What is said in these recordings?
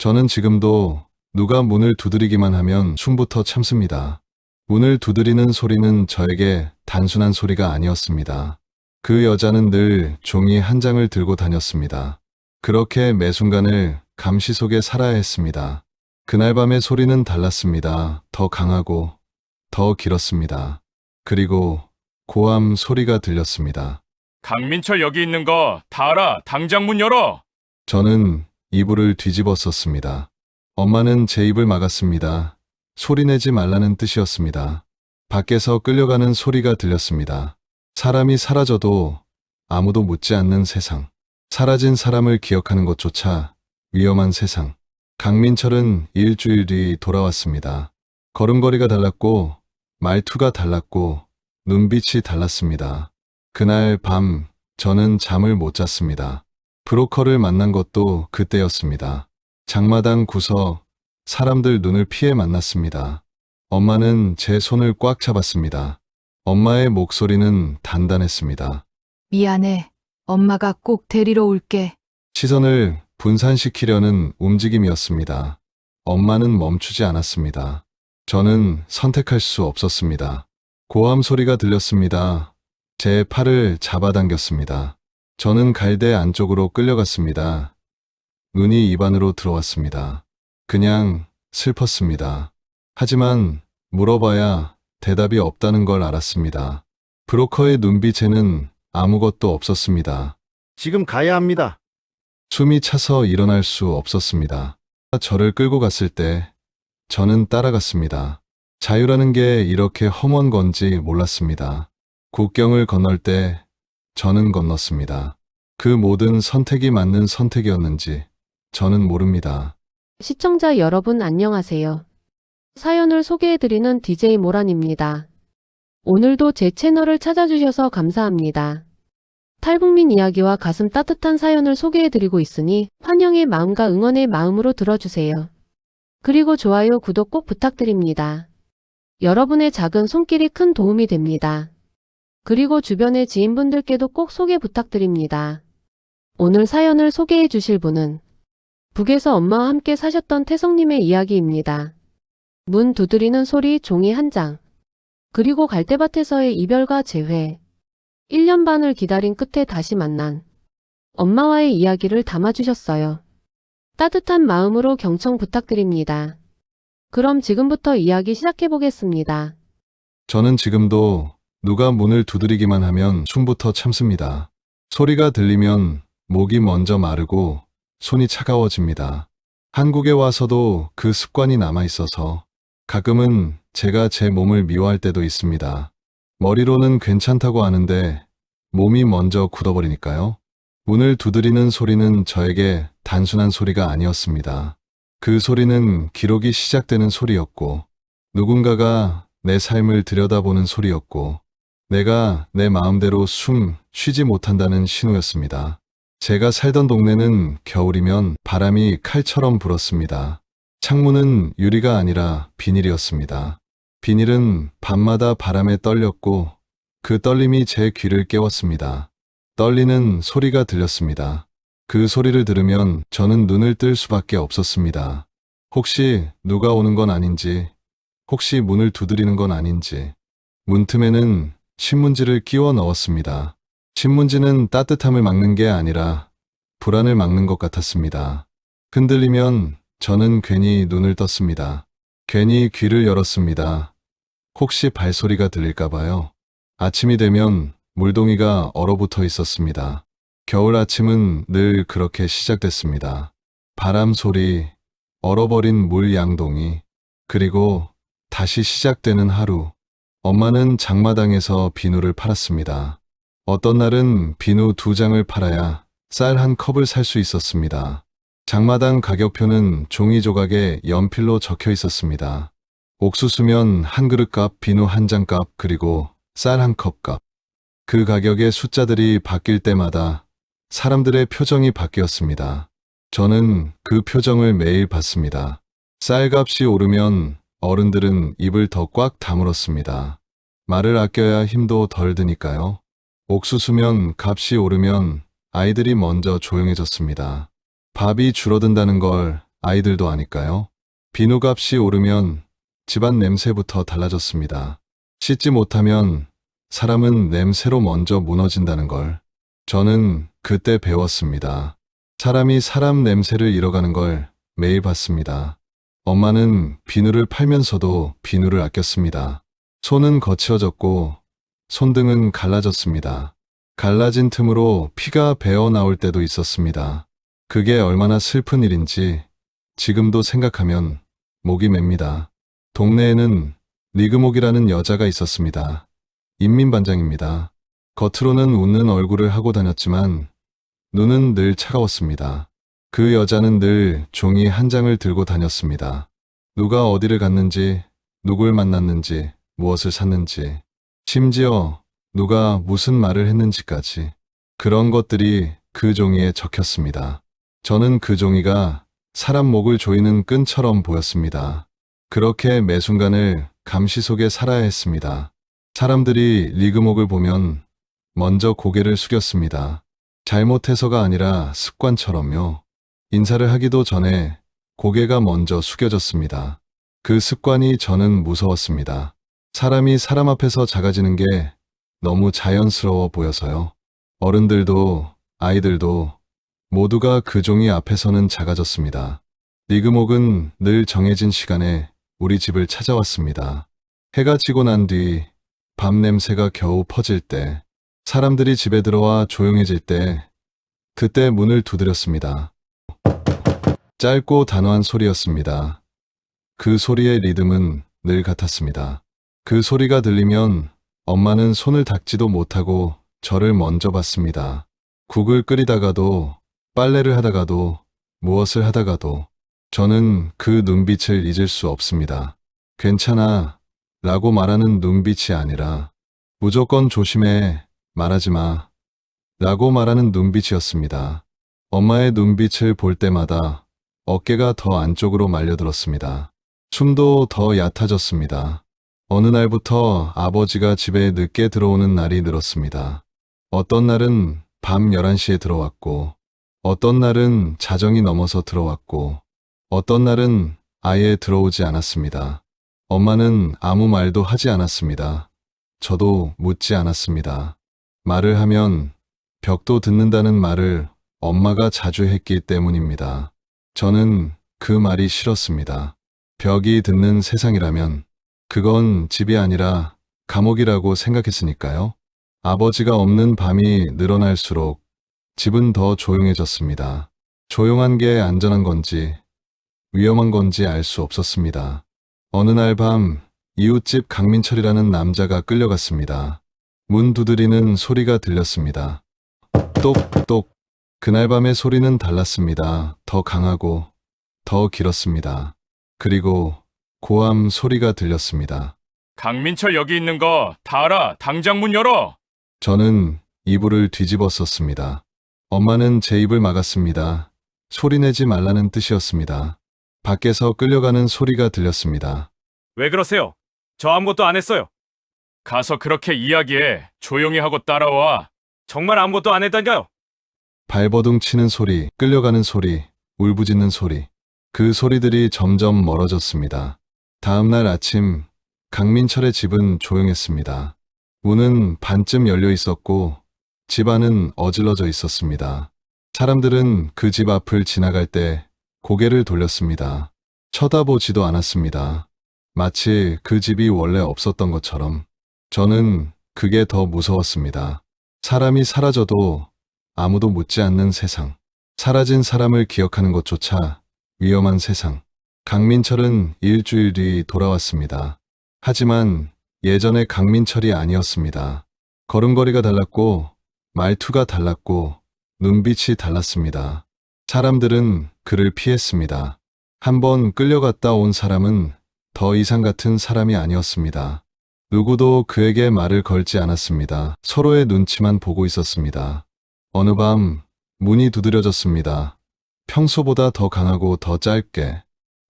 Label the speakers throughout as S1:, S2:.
S1: 저는 지금도 누가 문을 두드리기만 하면 춤부터 참습니다. 문을 두드리는 소리는 저에게 단순한 소리가 아니었습니다. 그 여자는 늘 종이 한 장을 들고 다녔습니다. 그렇게 매 순간을 감시 속에 살아야 했습니다. 그날 밤의 소리는 달랐습니다. 더 강하고 더 길었습니다. 그리고 고함 소리가 들렸습니다.
S2: 강민철 여기 있는 거 다 알아. 당장 문 열어.
S1: 저는 이불을 뒤집었었습니다. 엄마는 제 입을 막았습니다. 소리내지 말라는 뜻이었습니다. 밖에서 끌려가는 소리가 들렸습니다. 사람이 사라져도 아무도 묻지 않는 세상. 사라진 사람을 기억하는 것조차 위험한 세상. 강민철은 일주일 뒤 돌아왔습니다. 걸음걸이가 달랐고 말투가 달랐고 눈빛이 달랐습니다. 그날 밤 저는 잠을 못 잤습니다. 브로커를 만난 것도 그때였습니다. 장마당 구석, 사람들 눈을 피해 만났습니다. 엄마는 제 손을 꽉 잡았습니다. 엄마의 목소리는 단단했습니다.
S3: 미안해. 엄마가 꼭 데리러 올게.
S1: 시선을 분산시키려는 움직임이었습니다. 엄마는 멈추지 않았습니다. 저는 선택할 수 없었습니다. 고함 소리가 들렸습니다. 제 팔을 잡아당겼습니다. 저는 갈대 안쪽으로 끌려갔습니다. 눈이 입안으로 들어왔습니다. 그냥 슬펐습니다. 하지만 물어봐야 대답이 없다는 걸 알았습니다. 브로커의 눈빛에는 아무것도 없었습니다.
S4: 지금 가야 합니다.
S1: 숨이 차서 일어날 수 없었습니다. 저를 끌고 갔을 때 저는 따라갔습니다. 자유라는 게 이렇게 험한 건지 몰랐습니다. 국경을 건널 때 저는 건넜습니다. 그 모든 선택이 맞는 선택이었는지 저는 모릅니다.
S5: 시청자 여러분 안녕하세요. 사연을 소개해드리는 DJ 모란입니다. 오늘도 제 채널을 찾아주셔서 감사합니다. 탈북민 이야기와 가슴 따뜻한 사연을 소개해드리고 있으니 환영의 마음과 응원의 마음으로 들어주세요. 그리고 좋아요, 구독 꼭 부탁드립니다. 여러분의 작은 손길이 큰 도움이 됩니다. 그리고 주변의 지인분들께도 꼭 소개 부탁드립니다. 오늘 사연을 소개해 주실 분은 북에서 엄마와 함께 사셨던 태성님의 이야기입니다. 문 두드리는 소리, 종이 한 장. 그리고 갈대밭에서의 이별과 재회. 1년 반을 기다린 끝에 다시 만난 엄마와의 이야기를 담아주셨어요. 따뜻한 마음으로 경청 부탁드립니다. 그럼 지금부터 이야기 시작해보겠습니다.
S1: 저는 지금도 누가 문을 두드리기만 하면 춤부터 참습니다. 소리가 들리면 목이 먼저 마르고 손이 차가워집니다. 한국에 와서도 그 습관이 남아있어서 가끔은 제가 제 몸을 미워할 때도 있습니다. 머리로는 괜찮다고 하는데 몸이 먼저 굳어버리니까요. 문을 두드리는 소리는 저에게 단순한 소리가 아니었습니다. 그 소리는 기록이 시작되는 소리였고 누군가가 내 삶을 들여다보는 소리였고 내가 내 마음대로 숨 쉬지 못한다는 신호였습니다. 제가 살던 동네는 겨울이면 바람이 칼처럼 불었습니다. 창문은 유리가 아니라 비닐이었습니다. 비닐은 밤마다 바람에 떨렸고 그 떨림이 제 귀를 깨웠습니다. 떨리는 소리가 들렸습니다. 그 소리를 들으면 저는 눈을 뜰 수밖에 없었습니다. 혹시 누가 오는 건 아닌지, 혹시 문을 두드리는 건 아닌지. 문틈에는 신문지를 끼워 넣었습니다. 신문지는 따뜻함을 막는 게 아니라 불안을 막는 것 같았습니다. 흔들리면 저는 괜히 눈을 떴습니다. 괜히 귀를 열었습니다. 혹시 발소리가 들릴까봐요. 아침이 되면 물동이가 얼어붙어 있었습니다. 겨울 아침은 늘 그렇게 시작됐습니다. 바람 소리, 얼어버린 물 양동이, 그리고 다시 시작되는 하루. 엄마는 장마당에서 비누를 팔았습니다. 어떤 날은 비누 2장을 팔아야 쌀 1컵을 살 수 있었습니다. 장마당 가격표는 종이 조각에 연필로 적혀 있었습니다. 옥수수면 1그릇 값, 비누 1장 값, 그리고 쌀 1컵 값. 그 가격의 숫자들이 바뀔 때마다 사람들의 표정이 바뀌었습니다. 저는 그 표정을 매일 봤습니다. 쌀값이 오르면 어른들은 입을 더 꽉 다물었습니다. 말을 아껴야 힘도 덜 드니까요. 옥수수면 값이 오르면 아이들이 먼저 조용해졌습니다. 밥이 줄어든다는 걸 아이들도 아니까요. 비누값이 오르면 집안 냄새부터 달라졌습니다. 씻지 못하면 사람은 냄새로 먼저 무너진다는 걸 저는 그때 배웠습니다. 사람이 사람 냄새를 잃어가는 걸 매일 봤습니다. 엄마는 비누를 팔면서도 비누를 아꼈습니다. 손은 거칠어졌고 손등은 갈라졌습니다. 갈라진 틈으로 피가 배어 나올 때도 있었습니다. 그게 얼마나 슬픈 일인지 지금도 생각하면 목이 맵니다. 동네에는 리그목이라는 여자가 있었습니다. 인민반장입니다. 겉으로는 웃는 얼굴을 하고 다녔지만 눈은 늘 차가웠습니다. 그 여자는 늘 종이 한 장을 들고 다녔습니다. 누가 어디를 갔는지, 누굴 만났는지, 무엇을 샀는지, 심지어 누가 무슨 말을 했는지까지 그런 것들이 그 종이에 적혔습니다. 저는 그 종이가 사람 목을 조이는 끈처럼 보였습니다. 그렇게 매 순간을 감시 속에 살아야 했습니다. 사람들이 리그목을 보면 먼저 고개를 숙였습니다. 잘못해서가 아니라 습관처럼요. 인사를 하기도 전에 고개가 먼저 숙여졌습니다. 그 습관이 저는 무서웠습니다. 사람이 사람 앞에서 작아지는 게 너무 자연스러워 보여서요. 어른들도 아이들도 모두가 그 종이 앞에서는 작아졌습니다. 리그목은 늘 정해진 시간에 우리 집을 찾아왔습니다. 해가 지고 난 뒤 밤 냄새가 겨우 퍼질 때, 사람들이 집에 들어와 조용해질 때, 그때 문을 두드렸습니다. 짧고 단호한 소리였습니다. 그 소리의 리듬은 늘 같았습니다. 그 소리가 들리면 엄마는 손을 닦지도 못하고 저를 먼저 봤습니다. 국을 끓이다가도, 빨래를 하다가도, 무엇을 하다가도 저는 그 눈빛을 잊을 수 없습니다. 괜찮아 라고 말하는 눈빛이 아니라 무조건 조심해, 말하지 마 라고 말하는 눈빛이었습니다. 엄마의 눈빛을 볼 때마다 어깨가 더 안쪽으로 말려들었습니다. 숨도 더 얕아졌습니다. 어느 날부터 아버지가 집에 늦게 들어오는 날이 늘었습니다. 어떤 날은 밤 11시에 들어왔고, 어떤 날은 자정이 넘어서 들어왔고, 어떤 날은 아예 들어오지 않았습니다. 엄마는 아무 말도 하지 않았습니다. 저도 묻지 않았습니다. 말을 하면 벽도 듣는다는 말을 엄마가 자주 했기 때문입니다. 저는 그 말이 싫었습니다. 벽이 듣는 세상이라면 그건 집이 아니라 감옥이라고 생각했으니까요. 아버지가 없는 밤이 늘어날수록 집은 더 조용해졌습니다. 조용한 게 안전한 건지 위험한 건지 알 수 없었습니다. 어느 날 밤 이웃집 강민철이라는 남자가 끌려갔습니다. 문 두드리는 소리가 들렸습니다. 똑똑. 그날 밤의 소리는 달랐습니다. 더 강하고 더 길었습니다. 그리고 고함 소리가 들렸습니다.
S2: 강민철 여기 있는 거 다 알아. 당장 문 열어.
S1: 저는 이불을 뒤집었었습니다. 엄마는 제 입을 막았습니다. 소리내지 말라는 뜻이었습니다. 밖에서 끌려가는 소리가 들렸습니다.
S2: 왜 그러세요? 저 아무것도 안 했어요. 가서 그렇게 이야기해. 조용히 하고 따라와. 정말 아무것도 안 했다니까요.
S1: 발버둥 치는 소리, 끌려가는 소리, 울부짖는 소리. 그 소리들이 점점 멀어졌습니다. 다음 날 아침, 강민철의 집은 조용했습니다. 문은 반쯤 열려 있었고 집 안은 어질러져 있었습니다. 사람들은 그 집 앞을 지나갈 때 고개를 돌렸습니다. 쳐다보지도 않았습니다. 마치 그 집이 원래 없었던 것처럼. 저는 그게 더 무서웠습니다. 사람이 사라져도 아무도 묻지 않는 세상. 사라진 사람을 기억하는 것조차 위험한 세상. 강민철은 일주일 뒤 돌아왔습니다. 하지만 예전의 강민철이 아니었습니다. 걸음걸이가 달랐고 말투가 달랐고 눈빛이 달랐습니다. 사람들은 그를 피했습니다. 한번 끌려갔다 온 사람은 더 이상 같은 사람이 아니었습니다. 누구도 그에게 말을 걸지 않았습니다. 서로의 눈치만 보고 있었습니다. 어느 밤 문이 두드려졌습니다. 평소보다 더 강하고 더 짧게.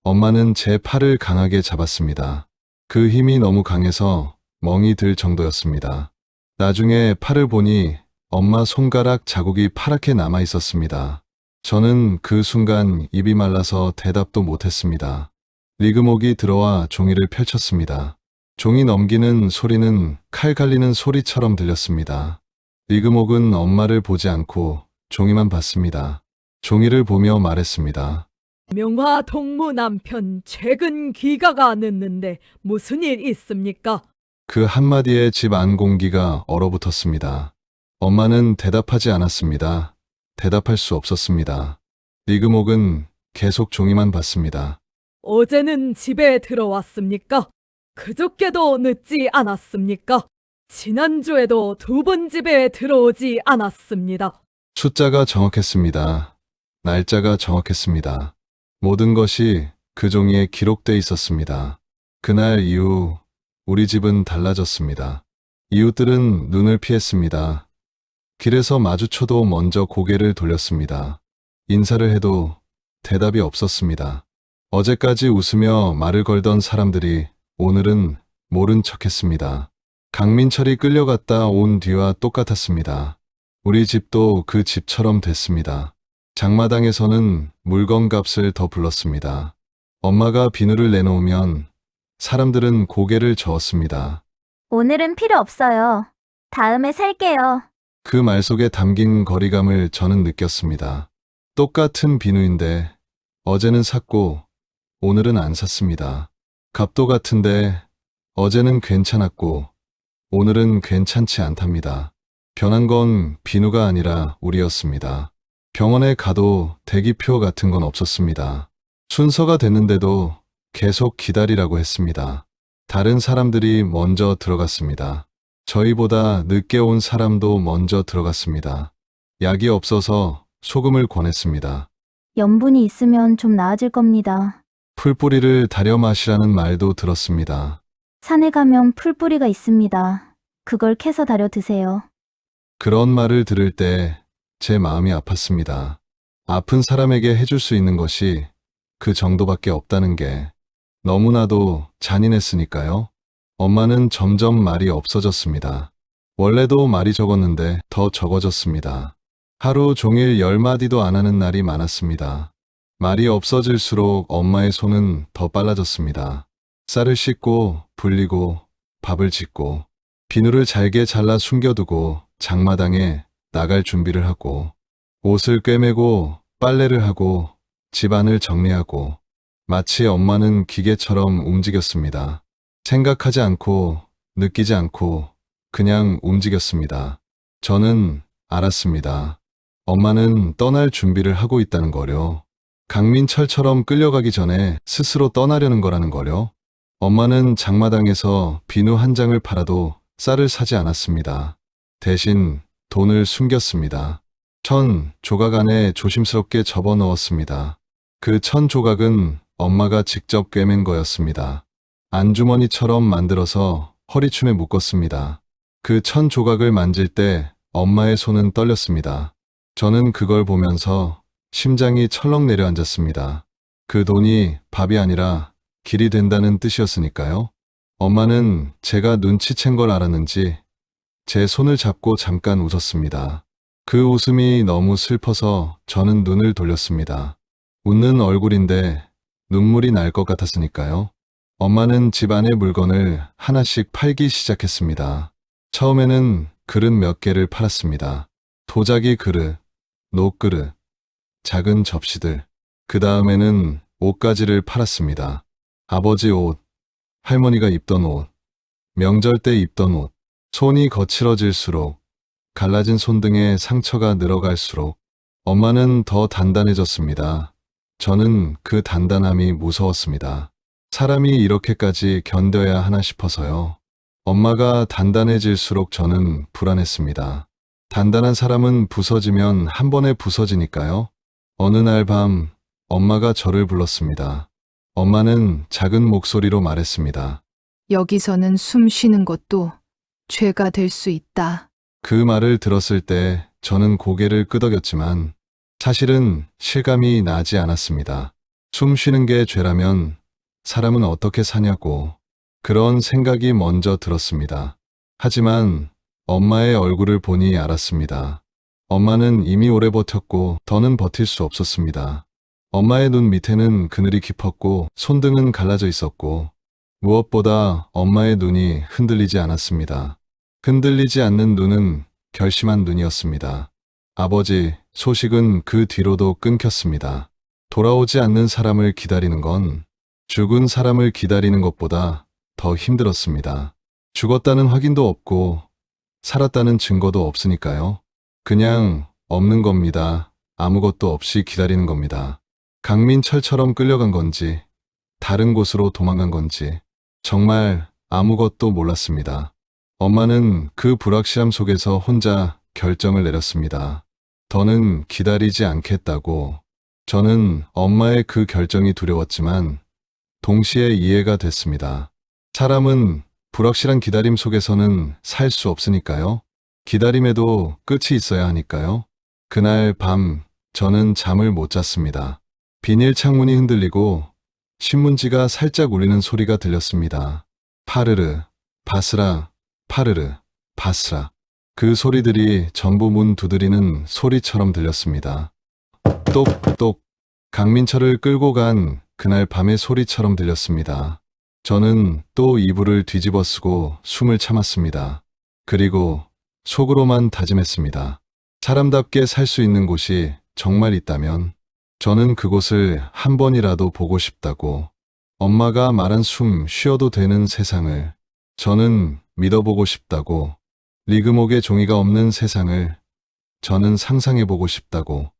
S1: 엄마는 제 팔을 강하게 잡았습니다. 그 힘이 너무 강해서 멍이 들 정도였습니다. 나중에 팔을 보니 엄마 손가락 자국이 파랗게 남아 있었습니다. 저는 그 순간 입이 말라서 대답도 못했습니다. 리그목이 들어와 종이를 펼쳤습니다. 종이 넘기는 소리는 칼 갈리는 소리처럼 들렸습니다. 리그목은 엄마를 보지 않고 종이만 봤습니다. 종이를 보며 말했습니다.
S4: 명화 동무 남편 최근 귀가가 늦는데 무슨 일 있습니까?
S1: 그 한마디에 집 안 공기가 얼어붙었습니다. 엄마는 대답하지 않았습니다. 대답할 수 없었습니다. 리그목은 계속 종이만 봤습니다.
S4: 어제는 집에 들어왔습니까? 그저께도 늦지 않았습니까? 지난주에도 2번 집에 들어오지 않았습니다.
S1: 숫자가 정확했습니다. 날짜가 정확했습니다. 모든 것이 그 종이에 기록돼 있었습니다. 그날 이후 우리 집은 달라졌습니다. 이웃들은 눈을 피했습니다. 길에서 마주쳐도 먼저 고개를 돌렸습니다. 인사를 해도 대답이 없었습니다. 어제까지 웃으며 말을 걸던 사람들이 오늘은 모른 척했습니다. 강민철이 끌려갔다 온 뒤와 똑같았습니다. 우리 집도 그 집처럼 됐습니다. 장마당에서는 물건값을 더 불렀습니다. 엄마가 비누를 내놓으면 사람들은 고개를 저었습니다.
S6: 오늘은 필요 없어요. 다음에 살게요.
S1: 그 말 속에 담긴 거리감을 저는 느꼈습니다. 똑같은 비누인데 어제는 샀고 오늘은 안 샀습니다. 값도 같은데 어제는 괜찮았고 오늘은 괜찮지 않답니다. 변한 건 비누가 아니라 우리였습니다. 병원에 가도 대기표 같은 건 없었습니다. 순서가 됐는데도 계속 기다리라고 했습니다. 다른 사람들이 먼저 들어갔습니다. 저희보다 늦게 온 사람도 먼저 들어갔습니다. 약이 없어서 소금을 권했습니다.
S6: 염분이 있으면 좀 나아질 겁니다.
S1: 풀뿌리를 다려 마시라는 말도 들었습니다.
S6: 산에 가면 풀뿌리가 있습니다. 그걸 캐서 다려 드세요.
S1: 그런 말을 들을 때 제 마음이 아팠습니다. 아픈 사람에게 해줄 수 있는 것이 그 정도밖에 없다는 게 너무나도 잔인했으니까요. 엄마는 점점 말이 없어졌습니다. 원래도 말이 적었는데 더 적어졌습니다. 하루 종일 10마디도 안 하는 날이 많았습니다. 말이 없어질수록 엄마의 손은 더 빨라졌습니다. 쌀을 씻고 불리고 밥을 짓고 비누를 잘게 잘라 숨겨두고 장마당에 나갈 준비를 하고 옷을 꿰매고 빨래를 하고 집안을 정리하고 마치 엄마는 기계처럼 움직였습니다. 생각하지 않고 느끼지 않고 그냥 움직였습니다. 저는 알았습니다. 엄마는 떠날 준비를 하고 있다는 거요. 강민철처럼 끌려가기 전에 스스로 떠나려는 거라는 거요. 엄마는 장마당에서 비누 한 장을 팔아도 쌀을 사지 않았습니다. 대신 돈을 숨겼습니다. 1,000조각 안에 조심스럽게 접어 넣었습니다. 그 1,000조각은 엄마가 직접 꿰맨 거였습니다. 안주머니처럼 만들어서 허리춤에 묶었습니다. 그 1,000조각을 만질 때 엄마의 손은 떨렸습니다. 저는 그걸 보면서 심장이 철렁 내려앉았습니다. 그 돈이 밥이 아니라 길이 된다는 뜻이었으니까요. 엄마는 제가 눈치챈 걸 알았는지 제 손을 잡고 잠깐 웃었습니다. 그 웃음이 너무 슬퍼서 저는 눈을 돌렸습니다. 웃는 얼굴인데 눈물이 날 것 같았으니까요. 엄마는 집안의 물건을 하나씩 팔기 시작했습니다. 처음에는 그릇 몇 개를 팔았습니다. 도자기 그릇, 녹그릇, 작은 접시들. 그 다음에는 옷가지를 팔았습니다. 아버지 옷, 할머니가 입던 옷, 명절 때 입던 옷. 손이 거칠어질수록 갈라진 손등에 상처가 늘어갈수록 엄마는 더 단단해졌습니다. 저는 그 단단함이 무서웠습니다. 사람이 이렇게까지 견뎌야 하나 싶어서요. 엄마가 단단해질수록 저는 불안했습니다. 단단한 사람은 부서지면 한 번에 부서지니까요. 어느 날 밤 엄마가 저를 불렀습니다. 엄마는 작은 목소리로 말했습니다.
S3: 여기서는 숨 쉬는 것도 죄가 될 수 있다.
S1: 그 말을 들었을 때 저는 고개를 끄덕였지만 사실은 실감이 나지 않았습니다. 숨 쉬는 게 죄라면 사람은 어떻게 사냐고 그런 생각이 먼저 들었습니다. 하지만 엄마의 얼굴을 보니 알았습니다. 엄마는 이미 오래 버텼고 더는 버틸 수 없었습니다. 엄마의 눈 밑에는 그늘이 깊었고 손등은 갈라져 있었고 무엇보다 엄마의 눈이 흔들리지 않았습니다. 흔들리지 않는 눈은 결심한 눈이었습니다. 아버지, 소식은 그 뒤로도 끊겼습니다. 돌아오지 않는 사람을 기다리는 건 죽은 사람을 기다리는 것보다 더 힘들었습니다. 죽었다는 확인도 없고 살았다는 증거도 없으니까요. 그냥 없는 겁니다. 아무것도 없이 기다리는 겁니다. 강민철처럼 끌려간 건지 다른 곳으로 도망간 건지 정말 아무것도 몰랐습니다. 엄마는 그 불확실함 속에서 혼자 결정을 내렸습니다. 더는 기다리지 않겠다고. 저는 엄마의 그 결정이 두려웠지만 동시에 이해가 됐습니다. 사람은 불확실한 기다림 속에서는 살 수 없으니까요. 기다림에도 끝이 있어야 하니까요. 그날 밤 저는 잠을 못 잤습니다. 비닐 창문이 흔들리고 신문지가 살짝 울리는 소리가 들렸습니다. 파르르, 바스라, 파르르, 바스라. 그 소리들이 전부 문 두드리는 소리처럼 들렸습니다. 똑똑. 강민철을 끌고 간 그날 밤의 소리처럼 들렸습니다. 저는 또 이불을 뒤집어 쓰고 숨을 참았습니다. 그리고 속으로만 다짐했습니다. 사람답게 살 수 있는 곳이 정말 있다면 저는 그곳을 한 번이라도 보고 싶다고. 엄마가 말한 숨 쉬어도 되는 세상을 저는 믿어보고 싶다고. 리그목의 종이가 없는 세상을 저는 상상해보고 싶다고.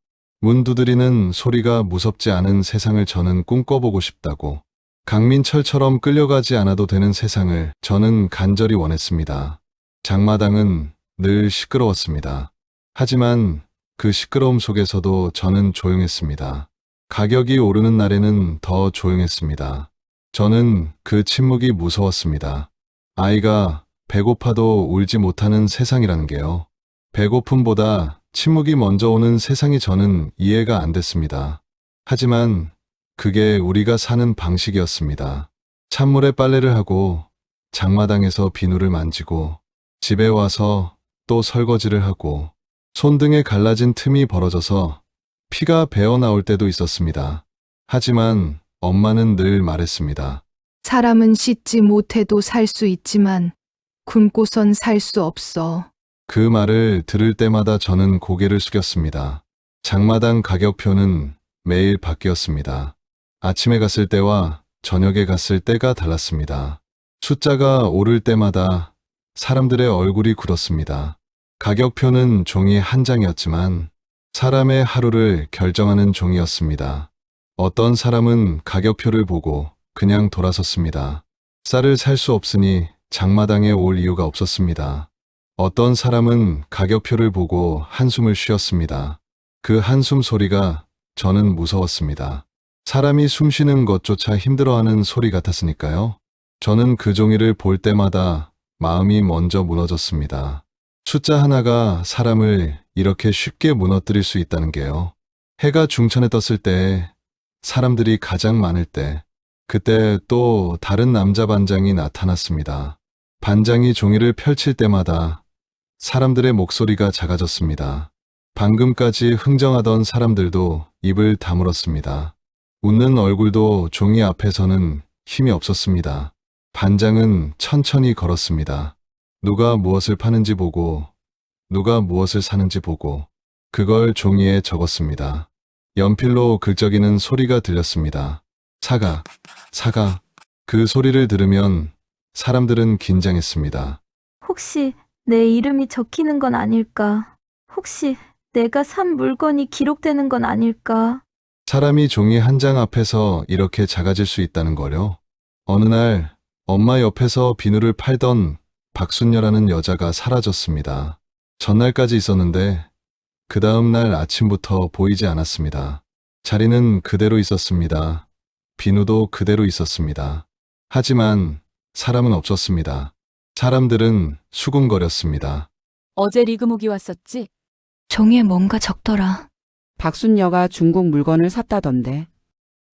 S1: 문 두드리는 소리가 무섭지 않은 세상을 저는 꿈꿔보고 싶다고. 강민철처럼 끌려가지 않아도 되는 세상을 저는 간절히 원했습니다. 장마당은 늘 시끄러웠습니다. 하지만 그 시끄러움 속에서도 저는 조용했습니다. 가격이 오르는 날에는 더 조용했습니다. 저는 그 침묵이 무서웠습니다. 아이가 배고파도 울지 못하는 세상이라는 게요. 배고픔보다 침묵이 먼저 오는 세상이 저는 이해가 안 됐습니다. 하지만 그게 우리가 사는 방식이었습니다. 찬물에 빨래를 하고 장마당에서 비누를 만지고 집에 와서 또 설거지를 하고 손등에 갈라진 틈이 벌어져서 피가 배어 나올 때도 있었습니다. 하지만 엄마는 늘 말했습니다.
S3: 사람은 씻지 못해도 살 수 있지만 굶고선 살 수 없어.
S1: 그 말을 들을 때마다 저는 고개를 숙였습니다. 장마당 가격표는 매일 바뀌었습니다. 아침에 갔을 때와 저녁에 갔을 때가 달랐습니다. 숫자가 오를 때마다 사람들의 얼굴이 굳었습니다. 가격표는 종이 한 장이었지만 사람의 하루를 결정하는 종이었습니다. 어떤 사람은 가격표를 보고 그냥 돌아섰습니다. 쌀을 살 수 없으니 장마당에 올 이유가 없었습니다. 어떤 사람은 가격표를 보고 한숨을 쉬었습니다. 그 한숨 소리가 저는 무서웠습니다. 사람이 숨쉬는 것조차 힘들어하는 소리 같았으니까요. 저는 그 종이를 볼 때마다 마음이 먼저 무너졌습니다. 숫자 하나가 사람을 이렇게 쉽게 무너뜨릴 수 있다는 게요. 해가 중천에 떴을 때, 사람들이 가장 많을 때, 그때 또 다른 남자 반장이 나타났습니다. 반장이 종이를 펼칠 때마다 사람들의 목소리가 작아졌습니다. 방금까지 흥정하던 사람들도 입을 다물었습니다. 웃는 얼굴도 종이 앞에서는 힘이 없었습니다. 반장은 천천히 걸었습니다. 누가 무엇을 파는지 보고, 누가 무엇을 사는지 보고, 그걸 종이에 적었습니다. 연필로 긁적이는 소리가 들렸습니다. 사가, 사가. 그 소리를 들으면 사람들은 긴장했습니다.
S6: 혹시 내 이름이 적히는 건 아닐까? 혹시 내가 산 물건이 기록되는 건 아닐까?
S1: 사람이 종이 한 장 앞에서 이렇게 작아질 수 있다는 거요. 어느 날 엄마 옆에서 비누를 팔던 박순녀라는 여자가 사라졌습니다. 전날까지 있었는데 그 다음 날 아침부터 보이지 않았습니다. 자리는 그대로 있었습니다. 비누도 그대로 있었습니다. 하지만 사람은 없었습니다. 사람들은 수군거렸습니다.
S7: 어제 리그목이 왔었지?
S8: 종이에 뭔가 적더라.
S9: 박순녀가 중국 물건을 샀다던데.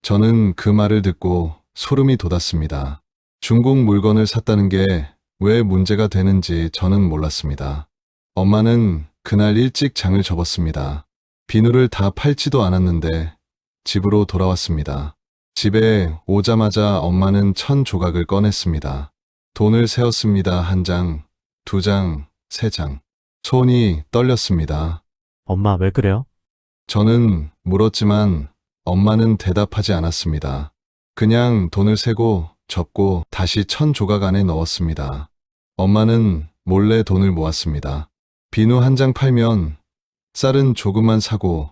S1: 저는 그 말을 듣고 소름이 돋았습니다. 중국 물건을 샀다는 게 왜 문제가 되는지 저는 몰랐습니다. 엄마는 그날 일찍 장을 접었습니다. 비누를 다 팔지도 않았는데 집으로 돌아왔습니다. 집에 오자마자 엄마는 1,000조각을 꺼냈습니다. 돈을 세었습니다. 1장, 2장, 3장. 손이 떨렸습니다.
S10: 엄마, 왜 그래요?
S1: 저는 물었지만 엄마는 대답하지 않았습니다. 그냥 돈을 세고 접고 다시 1,000조각 안에 넣었습니다. 엄마는 몰래 돈을 모았습니다. 비누 1장 팔면 쌀은 조금만 사고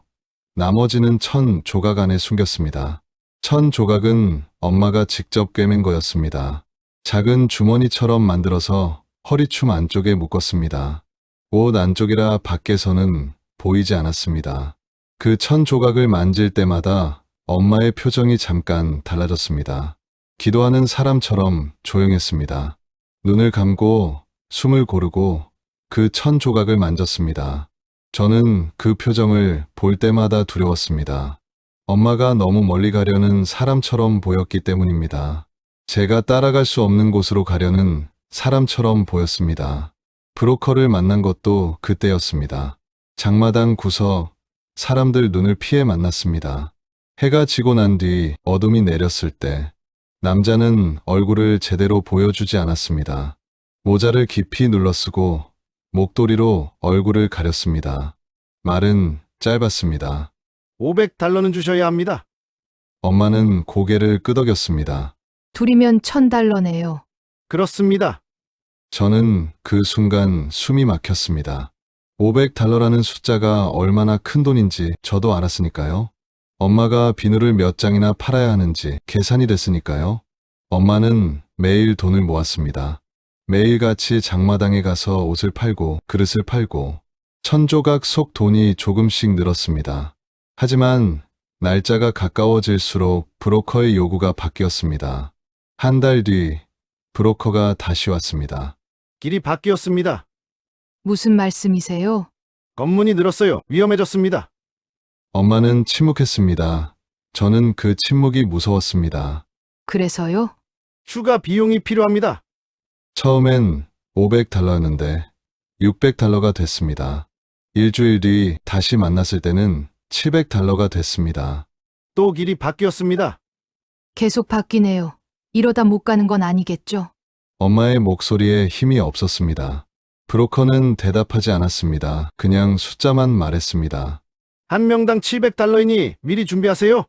S1: 나머지는 1,000조각 안에 숨겼습니다. 1,000조각은 엄마가 직접 꿰맨 거였습니다. 작은 주머니처럼 만들어서 허리춤 안쪽에 묶었습니다. 옷 안쪽이라 밖에서는 보이지 않았습니다. 그 1,000조각을 만질 때마다 엄마의 표정이 잠깐 달라졌습니다. 기도하는 사람처럼 조용했습니다. 눈을 감고 숨을 고르고 그 1,000조각을 만졌습니다. 저는 그 표정을 볼 때마다 두려웠습니다. 엄마가 너무 멀리 가려는 사람처럼 보였기 때문입니다. 제가 따라갈 수 없는 곳으로 가려는 사람처럼 보였습니다. 브로커를 만난 것도 그때였습니다. 장마당 구석, 사람들 눈을 피해 만났습니다. 해가 지고 난 뒤 어둠이 내렸을 때 남자는 얼굴을 제대로 보여주지 않았습니다. 모자를 깊이 눌러쓰고 목도리로 얼굴을 가렸습니다. 말은 짧았습니다.
S11: 500달러는 주셔야 합니다.
S1: 엄마는 고개를 끄덕였습니다.
S3: 둘이면 1,000달러네요.
S11: 그렇습니다.
S1: 저는 그 순간 숨이 막혔습니다. 500달러라는 숫자가 얼마나 큰 돈인지 저도 알았으니까요. 엄마가 비누를 몇 장이나 팔아야 하는지 계산이 됐으니까요. 엄마는 매일 돈을 모았습니다. 매일같이 장마당에 가서 옷을 팔고 그릇을 팔고 1,000조각 속 돈이 조금씩 늘었습니다. 하지만 날짜가 가까워질수록 브로커의 요구가 바뀌었습니다. 한 달 뒤 브로커가 다시 왔습니다.
S11: 길이 바뀌었습니다.
S3: 무슨 말씀이세요?
S11: 검문이 늘었어요. 위험해졌습니다.
S1: 엄마는 침묵했습니다. 저는 그 침묵이 무서웠습니다.
S3: 그래서요?
S11: 추가 비용이 필요합니다.
S1: 처음엔 500달러였는데 600달러가 됐습니다. 일주일 뒤 다시 만났을 때는 700달러가 됐습니다.
S11: 또 길이 바뀌었습니다.
S3: 계속 바뀌네요. 이러다 못 가는 건 아니겠죠?
S1: 엄마의 목소리에 힘이 없었습니다. 브로커는 대답하지 않았습니다. 그냥 숫자만 말했습니다.
S11: 한 명당 700달러이니 미리 준비하세요.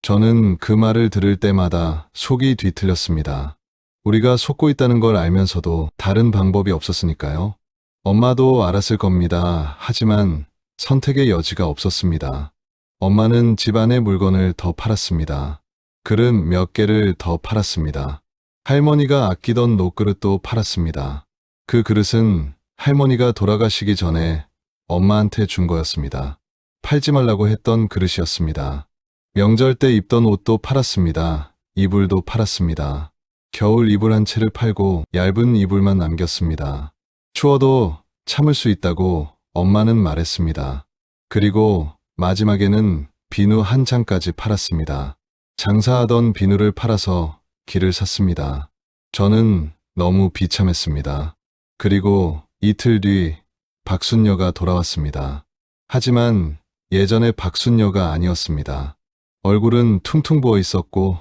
S1: 저는 그 말을 들을 때마다 속이 뒤틀렸습니다. 우리가 속고 있다는 걸 알면서도 다른 방법이 없었으니까요. 엄마도 알았을 겁니다. 하지만 선택의 여지가 없었습니다. 엄마는 집안의 물건을 더 팔았습니다. 그릇 몇 개를 더 팔았습니다. 할머니가 아끼던 녹그릇도 팔았습니다. 그 그릇은 할머니가 돌아가시기 전에 엄마한테 준 거였습니다. 팔지 말라고 했던 그릇이었습니다. 명절 때 입던 옷도 팔았습니다. 이불도 팔았습니다. 겨울 이불 한 채를 팔고 얇은 이불만 남겼습니다. 추워도 참을 수 있다고 엄마는 말했습니다. 그리고 마지막에는 비누 1장까지 팔았습니다. 장사하던 비누를 팔아서 길을 샀습니다. 저는 너무 비참했습니다. 그리고 이틀 뒤 박순녀가 돌아왔습니다. 하지만 예전의 박순녀가 아니었습니다. 얼굴은 퉁퉁 부어 있었고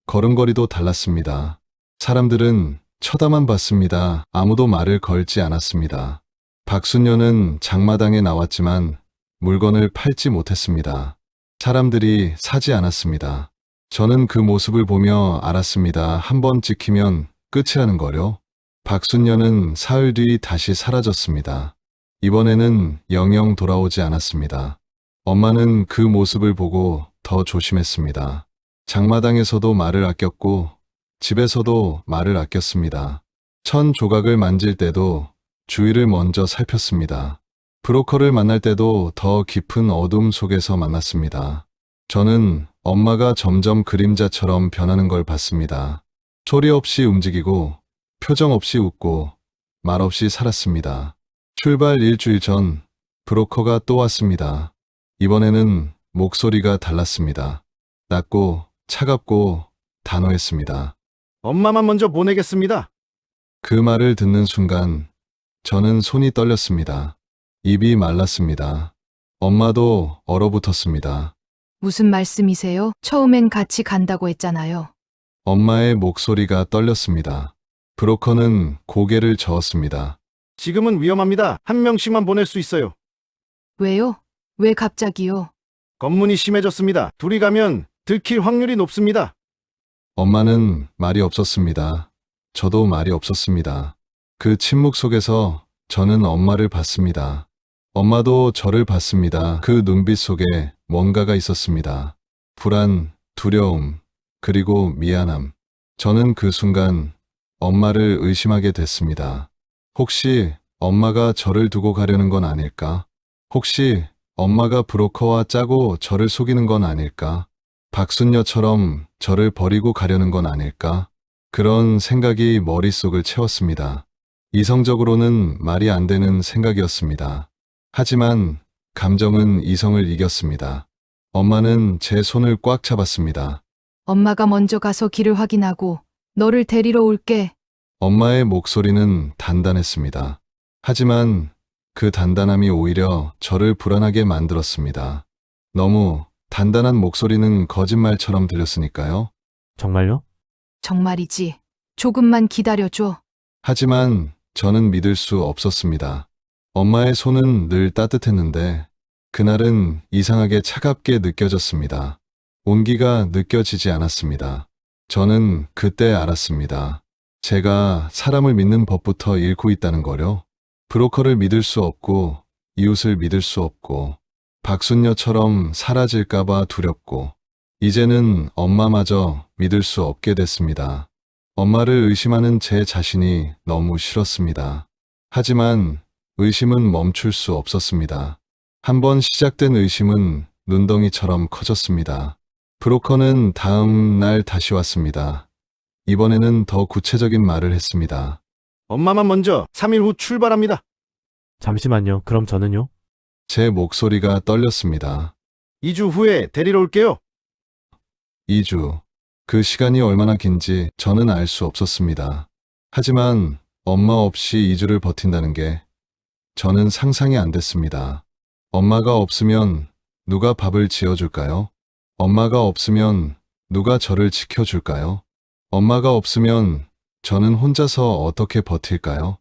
S1: 걸음걸이도 달랐습니다. 사람들은 쳐다만 봤습니다. 아무도 말을 걸지 않았습니다. 박순녀는 장마당에 나왔지만 물건을 팔지 못했습니다. 사람들이 사지 않았습니다. 저는 그 모습을 보며 알았습니다. 한번 찍히면 끝이라는 거요. 박순녀는 사흘 뒤 다시 사라졌습니다. 이번에는 영영 돌아오지 않았습니다. 엄마는 그 모습을 보고 더 조심했습니다. 장마당에서도 말을 아꼈고 집에서도 말을 아꼈습니다. 1,000조각을 만질 때도 주위를 먼저 살폈습니다. 브로커를 만날 때도 더 깊은 어둠 속에서 만났습니다. 저는 엄마가 점점 그림자처럼 변하는 걸 봤습니다. 소리 없이 움직이고 표정 없이 웃고 말 없이 살았습니다. 출발 일주일 전 브로커가 또 왔습니다. 이번에는 목소리가 달랐습니다. 낮고 차갑고 단호했습니다.
S11: 엄마만 먼저 보내겠습니다.
S1: 그 말을 듣는 순간 저는 손이 떨렸습니다. 입이 말랐습니다. 엄마도 얼어붙었습니다.
S3: 무슨 말씀이세요? 처음엔 같이 간다고 했잖아요.
S1: 엄마의 목소리가 떨렸습니다. 브로커는 고개를 저었습니다.
S11: 지금은 위험합니다. 한 명씩만 보낼 수 있어요.
S3: 왜요? 왜 갑자기요?
S11: 검문이 심해졌습니다. 둘이 가면 들킬 확률이 높습니다.
S1: 엄마는 말이 없었습니다. 저도 말이 없었습니다. 그 침묵 속에서 저는 엄마를 봤습니다. 엄마도 저를 봤습니다. 그 눈빛 속에 뭔가가 있었습니다. 불안, 두려움, 그리고 미안함. 저는 그 순간 엄마를 의심하게 됐습니다. 혹시 엄마가 저를 두고 가려는 건 아닐까? 혹시 엄마가 브로커와 짜고 저를 속이는 건 아닐까? 박순녀처럼 저를 버리고 가려는 건 아닐까? 그런 생각이 머릿속을 채웠습니다. 이성적으로는 말이 안 되는 생각이었습니다. 하지만 감정은 이성을 이겼습니다. 엄마는 제 손을 꽉 잡았습니다.
S3: 엄마가 먼저 가서 길을 확인하고 너를 데리러 올게.
S1: 엄마의 목소리는 단단했습니다. 하지만 그 단단함이 오히려 저를 불안하게 만들었습니다. 너무 단단한 목소리는 거짓말처럼 들렸으니까요.
S10: 정말요?
S3: 정말이지. 조금만 기다려줘.
S1: 하지만 저는 믿을 수 없었습니다. 엄마의 손은 늘 따뜻했는데 그날은 이상하게 차갑게 느껴졌습니다. 온기가 느껴지지 않았습니다. 저는 그때 알았습니다. 제가 사람을 믿는 법부터 잃고 있다는 거요. 브로커를 믿을 수 없고 이웃을 믿을 수 없고 박순녀처럼 사라질까봐 두렵고 이제는 엄마마저 믿을 수 없게 됐습니다. 엄마를 의심하는 제 자신이 너무 싫었습니다. 하지만 의심은 멈출 수 없었습니다. 한번 시작된 의심은 눈덩이처럼 커졌습니다. 브로커는 다음 날 다시 왔습니다. 이번에는 더 구체적인 말을 했습니다.
S11: 엄마만 먼저 3일 후 출발합니다.
S10: 잠시만요. 그럼 저는요?
S1: 제 목소리가 떨렸습니다.
S11: 2주 후에 데리러 올게요.
S1: 2주. 그 시간이 얼마나 긴지 저는 알 수 없었습니다. 하지만 엄마 없이 2주를 버틴다는 게 저는 상상이 안 됐습니다. 엄마가 없으면 누가 밥을 지어줄까요? 엄마가 없으면 누가 저를 지켜줄까요? 엄마가 없으면 저는 혼자서 어떻게 버틸까요?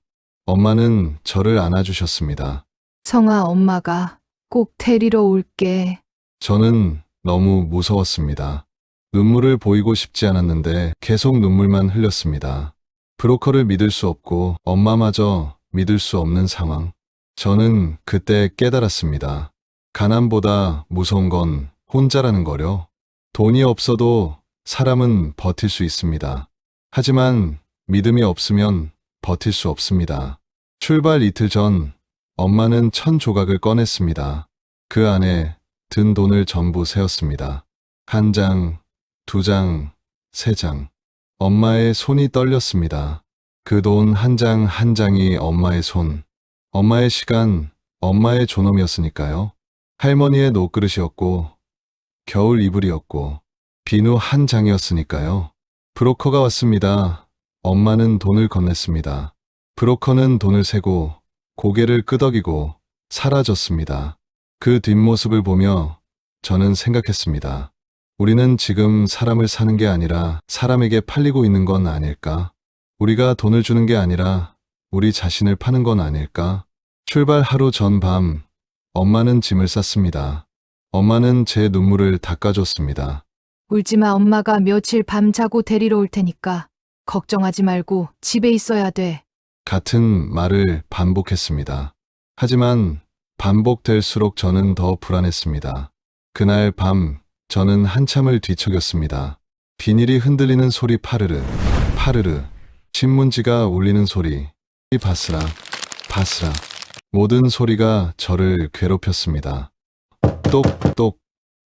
S1: 엄마는 저를 안아주셨습니다.
S3: 성아, 엄마가 꼭 데리러 올게.
S1: 저는 너무 무서웠습니다. 눈물을 보이고 싶지 않았는데 계속 눈물만 흘렸습니다. 브로커를 믿을 수 없고 엄마마저 믿을 수 없는 상황. 저는 그때 깨달았습니다. 가난보다 무서운 건 혼자라는 거요. 돈이 없어도 사람은 버틸 수 있습니다. 하지만 믿음이 없으면 버틸 수 없습니다. 출발 이틀 전 엄마는 1,000조각을 꺼냈습니다. 그 안에 든 돈을 전부 세었습니다. 1장, 2장, 3장. 엄마의 손이 떨렸습니다. 그 돈 한 장 한 장이 엄마의 손, 엄마의 시간, 엄마의 존엄이었으니까요. 할머니의 옷그릇이었고 겨울 이불이었고 비누 한 장이었으니까요. 브로커가 왔습니다. 엄마는 돈을 건넸습니다. 브로커는 돈을 세고 고개를 끄덕이고 사라졌습니다. 그 뒷모습을 보며 저는 생각했습니다. 우리는 지금 사람을 사는 게 아니라 사람에게 팔리고 있는 건 아닐까? 우리가 돈을 주는 게 아니라 우리 자신을 파는 건 아닐까? 출발 하루 전 밤, 엄마는 짐을 쌌습니다. 엄마는 제 눈물을 닦아줬습니다.
S3: 울지마. 엄마가 며칠 밤 자고 데리러 올 테니까 걱정하지 말고 집에 있어야 돼.
S1: 같은 말을 반복했습니다. 하지만 반복될수록 저는 더 불안했습니다. 그날 밤 저는 한참을 뒤척였습니다. 비닐이 흔들리는 소리 파르르, 파르르, 신문지가 울리는 소리, 바스라, 바스라. 모든 소리가 저를 괴롭혔습니다. 똑똑,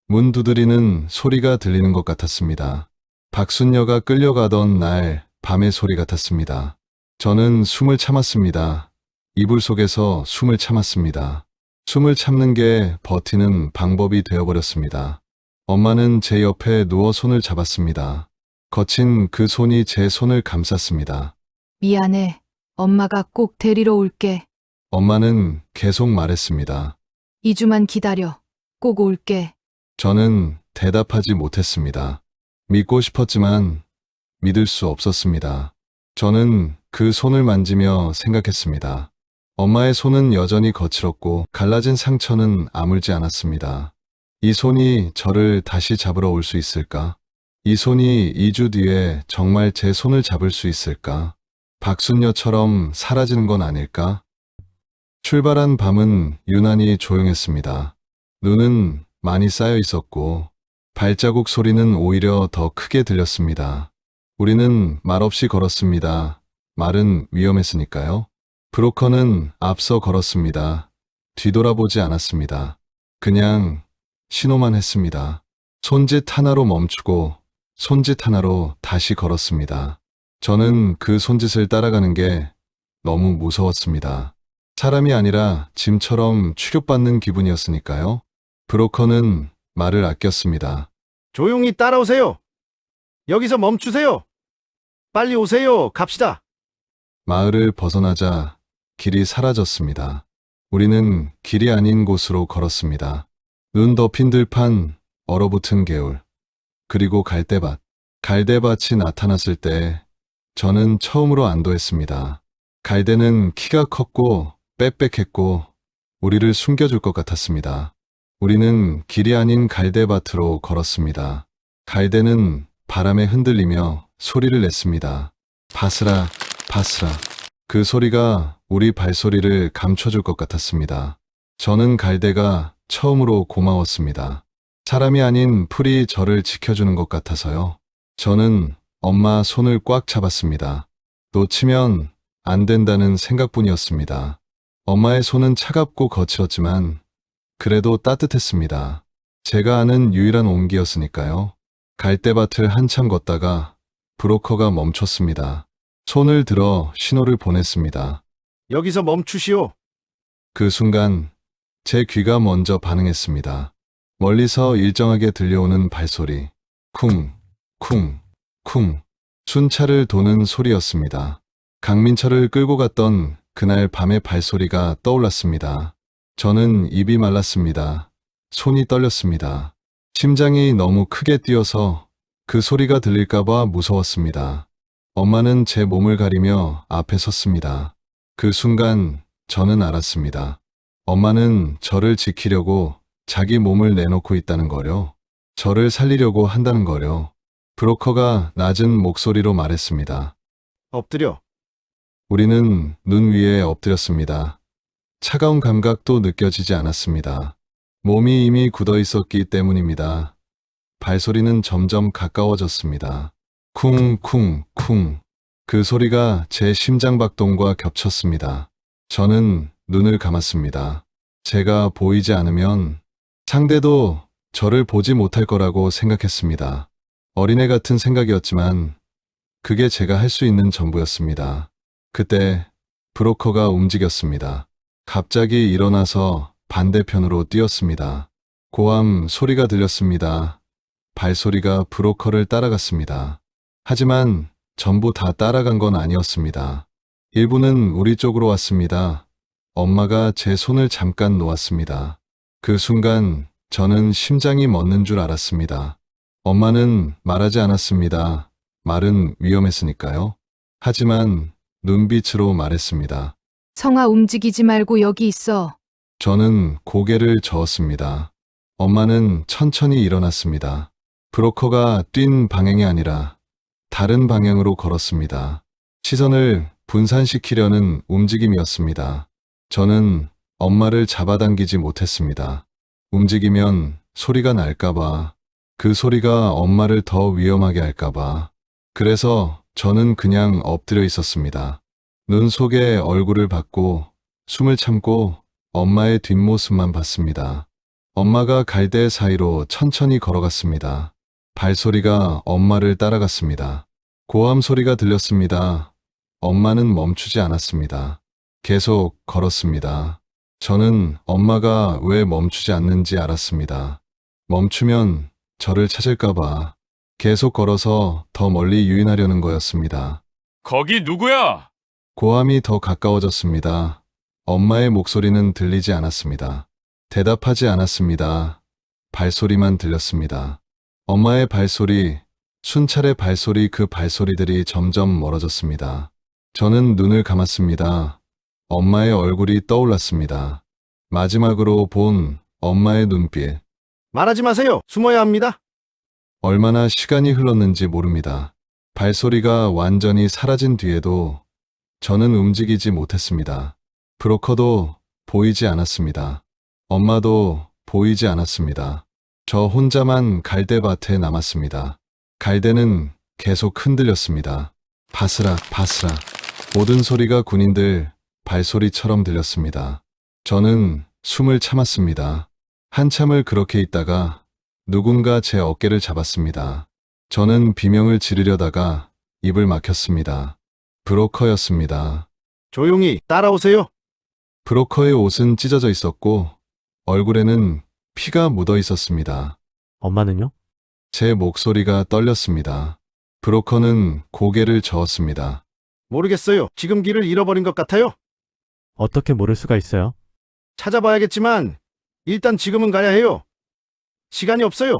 S1: 문 두드리는 소리가 들리는 것 같았습니다. 박순녀가 끌려가던 날 밤의 소리 같았습니다. 저는 숨을 참았습니다. 이불 속에서 숨을 참았습니다. 숨을 참는 게 버티는 방법이 되어버렸습니다. 엄마는 제 옆에 누워 손을 잡았습니다. 거친 그 손이 제 손을 감쌌습니다.
S3: 미안해. 엄마가 꼭 데리러 올게.
S1: 엄마는 계속 말했습니다.
S3: 2주만 기다려. 꼭 올게.
S1: 저는 대답하지 못했습니다. 믿고 싶었지만 믿을 수 없었습니다. 저는 그 손을 만지며 생각했습니다. 엄마의 손은 여전히 거칠었고 갈라진 상처는 아물지 않았습니다. 이 손이 저를 다시 잡으러 올 수 있을까? 이 손이 2주 뒤에 정말 제 손을 잡을 수 있을까? 박순녀처럼 사라지는 건 아닐까? 출발한 밤은 유난히 조용했습니다. 눈은 많이 쌓여 있었고 발자국 소리는 오히려 더 크게 들렸습니다. 우리는 말없이 걸었습니다. 말은 위험했으니까요. 브로커는 앞서 걸었습니다. 뒤돌아보지 않았습니다. 그냥 신호만 했습니다. 손짓 하나로 멈추고 손짓 하나로 다시 걸었습니다. 저는 그 손짓을 따라가는 게 너무 무서웠습니다. 사람이 아니라 짐처럼 취급받는 기분이었으니까요. 브로커는 말을 아꼈습니다.
S11: 조용히 따라오세요. 여기서 멈추세요. 빨리 오세요. 갑시다.
S1: 마을을 벗어나자 길이 사라졌습니다. 우리는 길이 아닌 곳으로 걸었습니다. 눈 덮인 들판, 얼어붙은 개울, 그리고 갈대밭. 갈대밭이 나타났을 때 저는 처음으로 안도했습니다. 갈대는 키가 컸고 빽빽했고 우리를 숨겨줄 것 같았습니다. 우리는 길이 아닌 갈대밭으로 걸었습니다. 갈대는 바람에 흔들리며 소리를 냈습니다. 바스라, 바스라. 그 소리가 우리 발소리를 감춰줄 것 같았습니다. 저는 갈대가 처음으로 고마웠습니다. 사람이 아닌 풀이 저를 지켜주는 것 같아서요. 저는 엄마 손을 꽉 잡았습니다. 놓치면 안 된다는 생각뿐이었습니다. 엄마의 손은 차갑고 거칠었지만 그래도 따뜻했습니다. 제가 아는 유일한 온기였으니까요. 갈대밭을 한참 걷다가 브로커가 멈췄습니다. 손을 들어 신호를 보냈습니다.
S11: 여기서 멈추시오.
S1: 그 순간 제 귀가 먼저 반응했습니다. 멀리서 일정하게 들려오는 발소리. 쿵, 쿵, 쿵. 순찰을 도는 소리였습니다. 강민철을 끌고 갔던 그날 밤의 발소리가 떠올랐습니다. 저는 입이 말랐습니다. 손이 떨렸습니다. 심장이 너무 크게 뛰어서 그 소리가 들릴까봐 무서웠습니다. 엄마는 제 몸을 가리며 앞에 섰습니다. 그 순간 저는 알았습니다. 엄마는 저를 지키려고 자기 몸을 내놓고 있다는 거요. 저를 살리려고 한다는 거요. 브로커가 낮은 목소리로 말했습니다.
S11: 엎드려.
S1: 우리는 눈 위에 엎드렸습니다. 차가운 감각도 느껴지지 않았습니다. 몸이 이미 굳어 있었기 때문입니다. 발소리는 점점 가까워졌습니다. 쿵, 쿵, 쿵. 그 소리가 제 심장박동과 겹쳤습니다. 저는 눈을 감았습니다. 제가 보이지 않으면 상대도 저를 보지 못할 거라고 생각했습니다. 어린애 같은 생각이었지만 그게 제가 할 수 있는 전부였습니다. 그때 브로커가 움직였습니다. 갑자기 일어나서 반대편으로 뛰었습니다. 고함 소리가 들렸습니다. 발소리가 브로커를 따라갔습니다. 하지만 전부 다 따라간 건 아니었습니다. 일부는 우리 쪽으로 왔습니다. 엄마가 제 손을 잠깐 놓았습니다. 그 순간 저는 심장이 멎는 줄 알았습니다. 엄마는 말하지 않았습니다. 말은 위험했으니까요. 하지만 눈빛으로 말했습니다.
S3: 성아, 움직이지 말고 여기 있어.
S1: 저는 고개를 저었습니다. 엄마는 천천히 일어났습니다. 브로커가 뛴 방향이 아니라 다른 방향으로 걸었습니다. 시선을 분산시키려는 움직임이었습니다. 저는 엄마를 잡아당기지 못했습니다. 움직이면 소리가 날까봐, 그 소리가 엄마를 더 위험하게 할까봐. 그래서 저는 그냥 엎드려 있었습니다. 눈 속에 얼굴을 받고 숨을 참고 엄마의 뒷모습만 봤습니다. 엄마가 갈대 사이로 천천히 걸어갔습니다. 발소리가 엄마를 따라갔습니다. 고함 소리가 들렸습니다. 엄마는 멈추지 않았습니다. 계속 걸었습니다. 저는 엄마가 왜 멈추지 않는지 알았습니다. 멈추면 저를 찾을까봐 계속 걸어서 더 멀리 유인하려는 거였습니다.
S2: 거기 누구야?
S1: 고함이 더 가까워졌습니다. 엄마의 목소리는 들리지 않았습니다. 대답하지 않았습니다. 발소리만 들렸습니다. 엄마의 발소리, 순찰의 발소리, 그 발소리들이 점점 멀어졌습니다. 저는 눈을 감았습니다. 엄마의 얼굴이 떠올랐습니다. 마지막으로 본 엄마의 눈빛.
S11: 말하지 마세요. 숨어야 합니다.
S1: 얼마나 시간이 흘렀는지 모릅니다. 발소리가 완전히 사라진 뒤에도 저는 움직이지 못했습니다. 브로커도 보이지 않았습니다. 엄마도 보이지 않았습니다. 저 혼자만 갈대밭에 남았습니다. 갈대는 계속 흔들렸습니다. 바스락, 바스락. 모든 소리가 군인들 발소리처럼 들렸습니다. 저는 숨을 참았습니다. 한참을 그렇게 있다가 누군가 제 어깨를 잡았습니다. 저는 비명을 지르려다가 입을 막혔습니다. 브로커였습니다.
S11: 조용히 따라오세요.
S1: 브로커의 옷은 찢어져 있었고 얼굴에는 피가 묻어 있었습니다.
S10: 엄마는요?
S1: 제 목소리가 떨렸습니다. 브로커는 고개를 저었습니다.
S11: 모르겠어요. 지금 길을 잃어버린 것 같아요.
S10: 어떻게 모를 수가 있어요?
S11: 찾아봐야겠지만 일단 지금은 가야 해요. 시간이 없어요.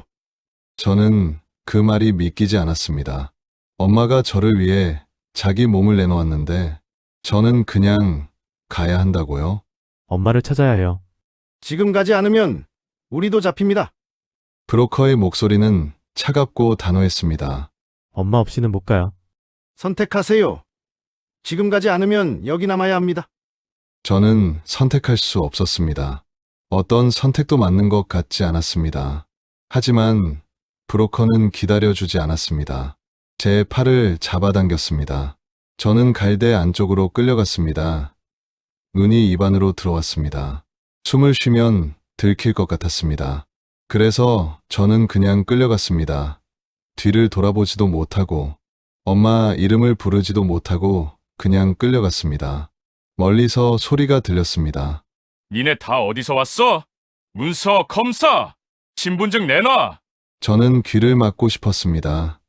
S1: 저는 그 말이 믿기지 않았습니다. 엄마가 저를 위해 자기 몸을 내놓았는데 저는 그냥 가야 한다고요?
S10: 엄마를 찾아야 해요.
S11: 지금 가지 않으면 우리도 잡힙니다.
S1: 브로커의 목소리는 차갑고 단호했습니다.
S10: 엄마 없이는 못 가요.
S11: 선택하세요. 지금 가지 않으면 여기 남아야 합니다.
S1: 저는 선택할 수 없었습니다. 어떤 선택도 맞는 것 같지 않았습니다. 하지만 브로커는 기다려주지 않았습니다. 제 팔을 잡아당겼습니다. 저는 갈대 안쪽으로 끌려갔습니다. 눈이 입 안으로 들어왔습니다. 숨을 쉬면 들킬 것 같았습니다. 그래서 저는 그냥 끌려갔습니다. 뒤를 돌아보지도 못하고 엄마 이름을 부르지도 못하고 그냥 끌려갔습니다. 멀리서 소리가 들렸습니다.
S2: 니네 다 어디서 왔어? 문서, 검사! 신분증 내놔!
S1: 저는 귀를 막고 싶었습니다.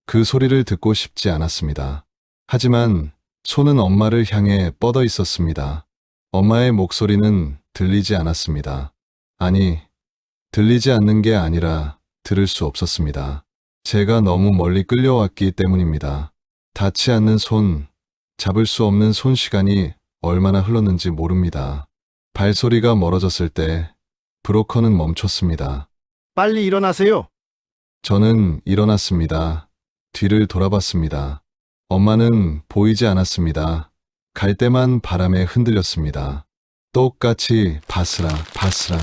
S1: 그 소리를 듣고 싶지 않았습니다. 하지만 손은 엄마를 향해 뻗어 있었습니다. 엄마의 목소리는 들리지 않았습니다. 아니, 들리지 않는 게 아니라 들을 수 없었습니다. 제가 너무 멀리 끌려왔기 때문입니다. 닿지 않는 손, 잡을 수 없는 손, 시간이 얼마나 흘렀는지 모릅니다. 발소리가 멀어졌을 때 브로커는 멈췄습니다.
S11: 빨리 일어나세요.
S1: 저는 일어났습니다. 뒤를 돌아봤습니다. 엄마는 보이지 않았습니다. 갈대만 바람에 흔들렸습니다. 똑같이 바스락, 바스락.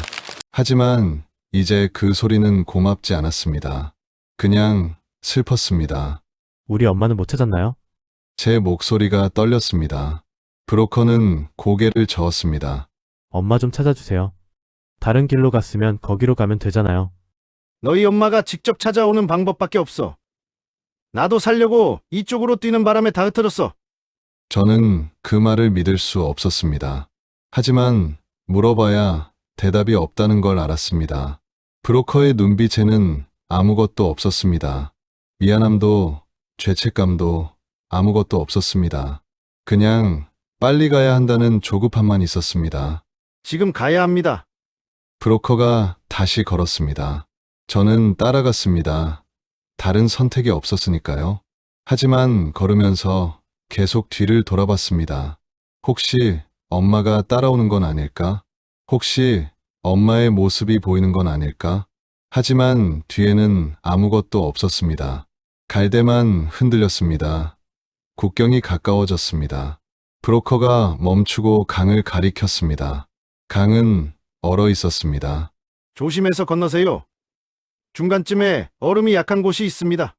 S1: 하지만 이제 그 소리는 고맙지 않았습니다. 그냥 슬펐습니다.
S10: 우리 엄마는 못 찾았나요?
S1: 제 목소리가 떨렸습니다. 브로커는 고개를 저었습니다.
S10: 엄마 좀 찾아주세요. 다른 길로 갔으면 거기로 가면 되잖아요.
S11: 너희 엄마가 직접 찾아오는 방법밖에 없어. 나도 살려고 이쪽으로 뛰는 바람에 다 흩어졌어.
S1: 저는 그 말을 믿을 수 없었습니다. 하지만 물어봐야 대답이 없다는 걸 알았습니다. 브로커의 눈빛에는 아무것도 없었습니다. 미안함도 죄책감도 아무것도 없었습니다. 그냥 빨리 가야 한다는 조급함만 있었습니다.
S11: 지금 가야 합니다.
S1: 브로커가 다시 걸었습니다. 저는 따라갔습니다. 다른 선택이 없었으니까요. 하지만 걸으면서 계속 뒤를 돌아봤습니다. 혹시 엄마가 따라오는 건 아닐까? 혹시 엄마의 모습이 보이는 건 아닐까? 하지만 뒤에는 아무것도 없었습니다. 갈대만 흔들렸습니다. 국경이 가까워졌습니다. 브로커가 멈추고 강을 가리켰습니다. 강은 얼어 있었습니다.
S11: 조심해서 건너세요. 중간쯤에 얼음이 약한 곳이 있습니다.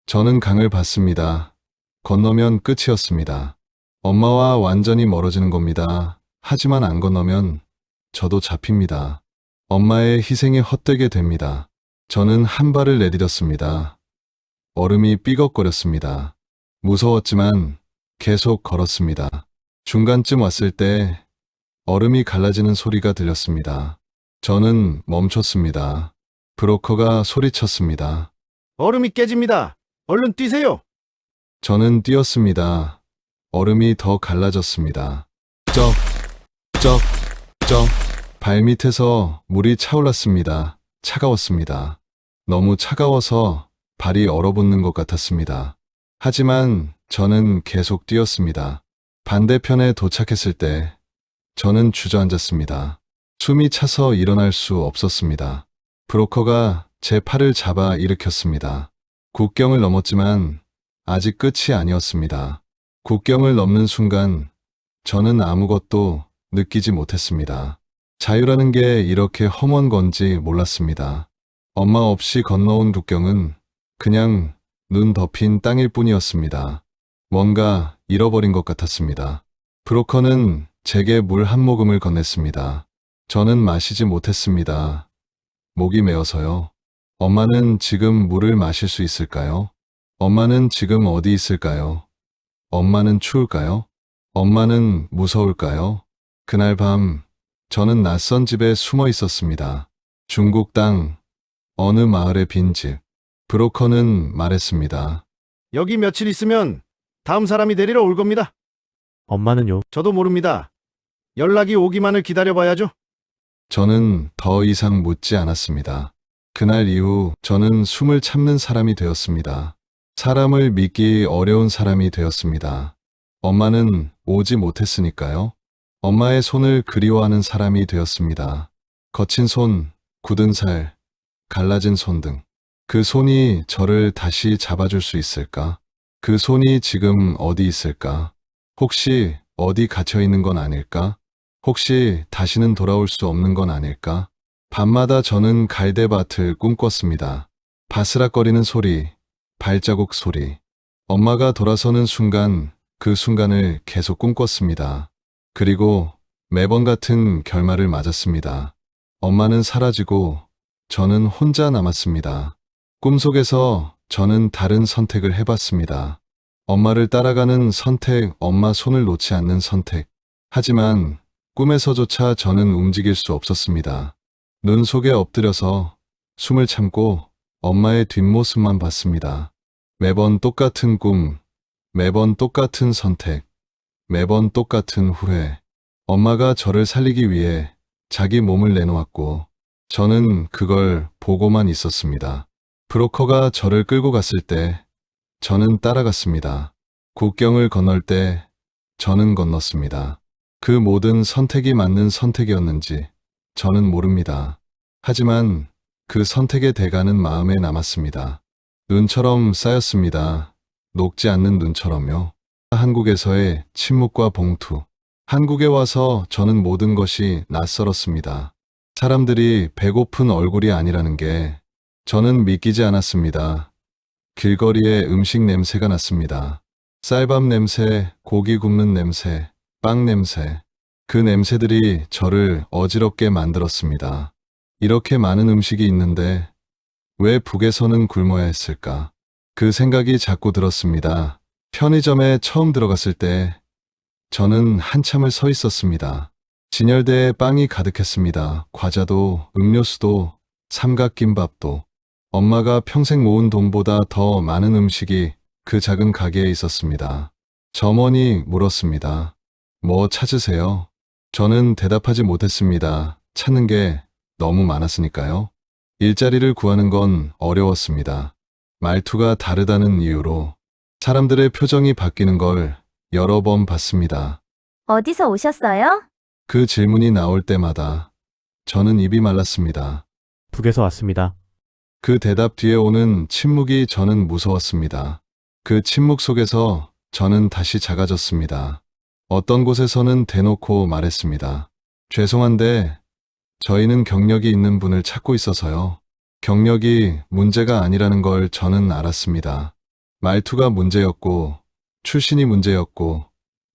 S1: 저는 강을 봤습니다. 건너면 끝이었습니다. 엄마와 완전히 멀어지는 겁니다. 하지만 안 건너면 저도 잡힙니다. 엄마의 희생이 헛되게 됩니다. 저는 한 발을 내디뎠습니다. 얼음이 삐걱거렸습니다. 무서웠지만 계속 걸었습니다. 중간쯤 왔을 때 얼음이 갈라지는 소리가 들렸습니다. 저는 멈췄습니다. 브로커가 소리쳤습니다.
S11: 얼음이 깨집니다. 얼른 뛰세요.
S1: 저는 뛰었습니다. 얼음이 더 갈라졌습니다. 쩍, 쩍, 쩍. 발밑에서 물이 차올랐습니다. 차가웠습니다. 너무 차가워서 발이 얼어붙는 것 같았습니다. 하지만 저는 계속 뛰었습니다. 반대편에 도착했을 때 저는 주저앉았습니다. 숨이 차서 일어날 수 없었습니다. 브로커가 제 팔을 잡아 일으켰습니다. 국경을 넘었지만 아직 끝이 아니었습니다. 국경을 넘는 순간 저는 아무것도 느끼지 못했습니다. 자유라는 게 이렇게 험한 건지 몰랐습니다. 엄마 없이 건너온 국경은 그냥 눈 덮인 땅일 뿐이었습니다. 뭔가 잃어버린 것 같았습니다. 브로커는 제게 물 한 모금을 건넸습니다. 저는 마시지 못했습니다. 목이 메어서요. 엄마는 지금 물을 마실 수 있을까요? 엄마는 지금 어디 있을까요? 엄마는 추울까요? 엄마는 무서울까요? 그날 밤 저는 낯선 집에 숨어 있었습니다. 중국 땅, 어느 마을의 빈집. 브로커는 말했습니다.
S11: 여기 며칠 있으면 다음 사람이 데리러 올 겁니다.
S10: 엄마는요?
S11: 저도 모릅니다. 연락이 오기만을 기다려봐야죠.
S1: 저는 더 이상 묻지 않았습니다. 그날 이후 저는 숨을 참는 사람이 되었습니다. 사람을 믿기 어려운 사람이 되었습니다. 엄마는 오지 못했으니까요. 엄마의 손을 그리워하는 사람이 되었습니다. 거친 손, 굳은 살, 갈라진 손 등. 그 손이 저를 다시 잡아줄 수 있을까? 그 손이 지금 어디 있을까? 혹시 어디 갇혀 있는 건 아닐까? 혹시 다시는 돌아올 수 없는 건 아닐까? 밤마다 저는 갈대밭을 꿈꿨습니다. 바스락거리는 소리, 발자국 소리. 엄마가 돌아서는 순간, 그 순간을 계속 꿈꿨습니다. 그리고 매번 같은 결말을 맞았습니다. 엄마는 사라지고 저는 혼자 남았습니다. 꿈속에서 저는 다른 선택을 해봤습니다. 엄마를 따라가는 선택, 엄마 손을 놓지 않는 선택. 하지만 꿈에서조차 저는 움직일 수 없었습니다. 눈 속에 엎드려서 숨을 참고 엄마의 뒷모습만 봤습니다. 매번 똑같은 꿈, 매번 똑같은 선택, 매번 똑같은 후회. 엄마가 저를 살리기 위해 자기 몸을 내놓았고 저는 그걸 보고만 있었습니다. 브로커가 저를 끌고 갔을 때 저는 따라갔습니다. 국경을 건널 때 저는 건넜습니다. 그 모든 선택이 맞는 선택이었는지 저는 모릅니다. 하지만 그 선택의 대가는 마음에 남았습니다. 눈처럼 쌓였습니다. 녹지 않는 눈처럼요. 한국에서의 침묵과 봉투. 한국에 와서 저는 모든 것이 낯설었습니다. 사람들이 배고픈 얼굴이 아니라는 게 저는 믿기지 않았습니다. 길거리에 음식 냄새가 났습니다. 쌀밥 냄새, 고기 굽는 냄새, 빵 냄새. 그 냄새들이 저를 어지럽게 만들었습니다. 이렇게 많은 음식이 있는데 왜 북에서는 굶어야 했을까? 그 생각이 자꾸 들었습니다. 편의점에 처음 들어갔을 때 저는 한참을 서 있었습니다. 진열대에 빵이 가득했습니다. 과자도, 음료수도, 삼각김밥도. 엄마가 평생 모은 돈보다 더 많은 음식이 그 작은 가게에 있었습니다. 점원이 물었습니다. 뭐 찾으세요? 저는 대답하지 못했습니다. 찾는 게 너무 많았으니까요. 일자리를 구하는 건 어려웠습니다. 말투가 다르다는 이유로 사람들의 표정이 바뀌는 걸 여러 번 봤습니다.
S6: 어디서 오셨어요?
S1: 그 질문이 나올 때마다 저는 입이 말랐습니다.
S10: 북에서 왔습니다.
S1: 그 대답 뒤에 오는 침묵이 저는 무서웠습니다. 그 침묵 속에서 저는 다시 작아졌습니다. 어떤 곳에서는 대놓고 말했습니다. 죄송한데 저희는 경력이 있는 분을 찾고 있어서요. 경력이 문제가 아니라는 걸 저는 알았습니다. 말투가 문제였고 출신이 문제였고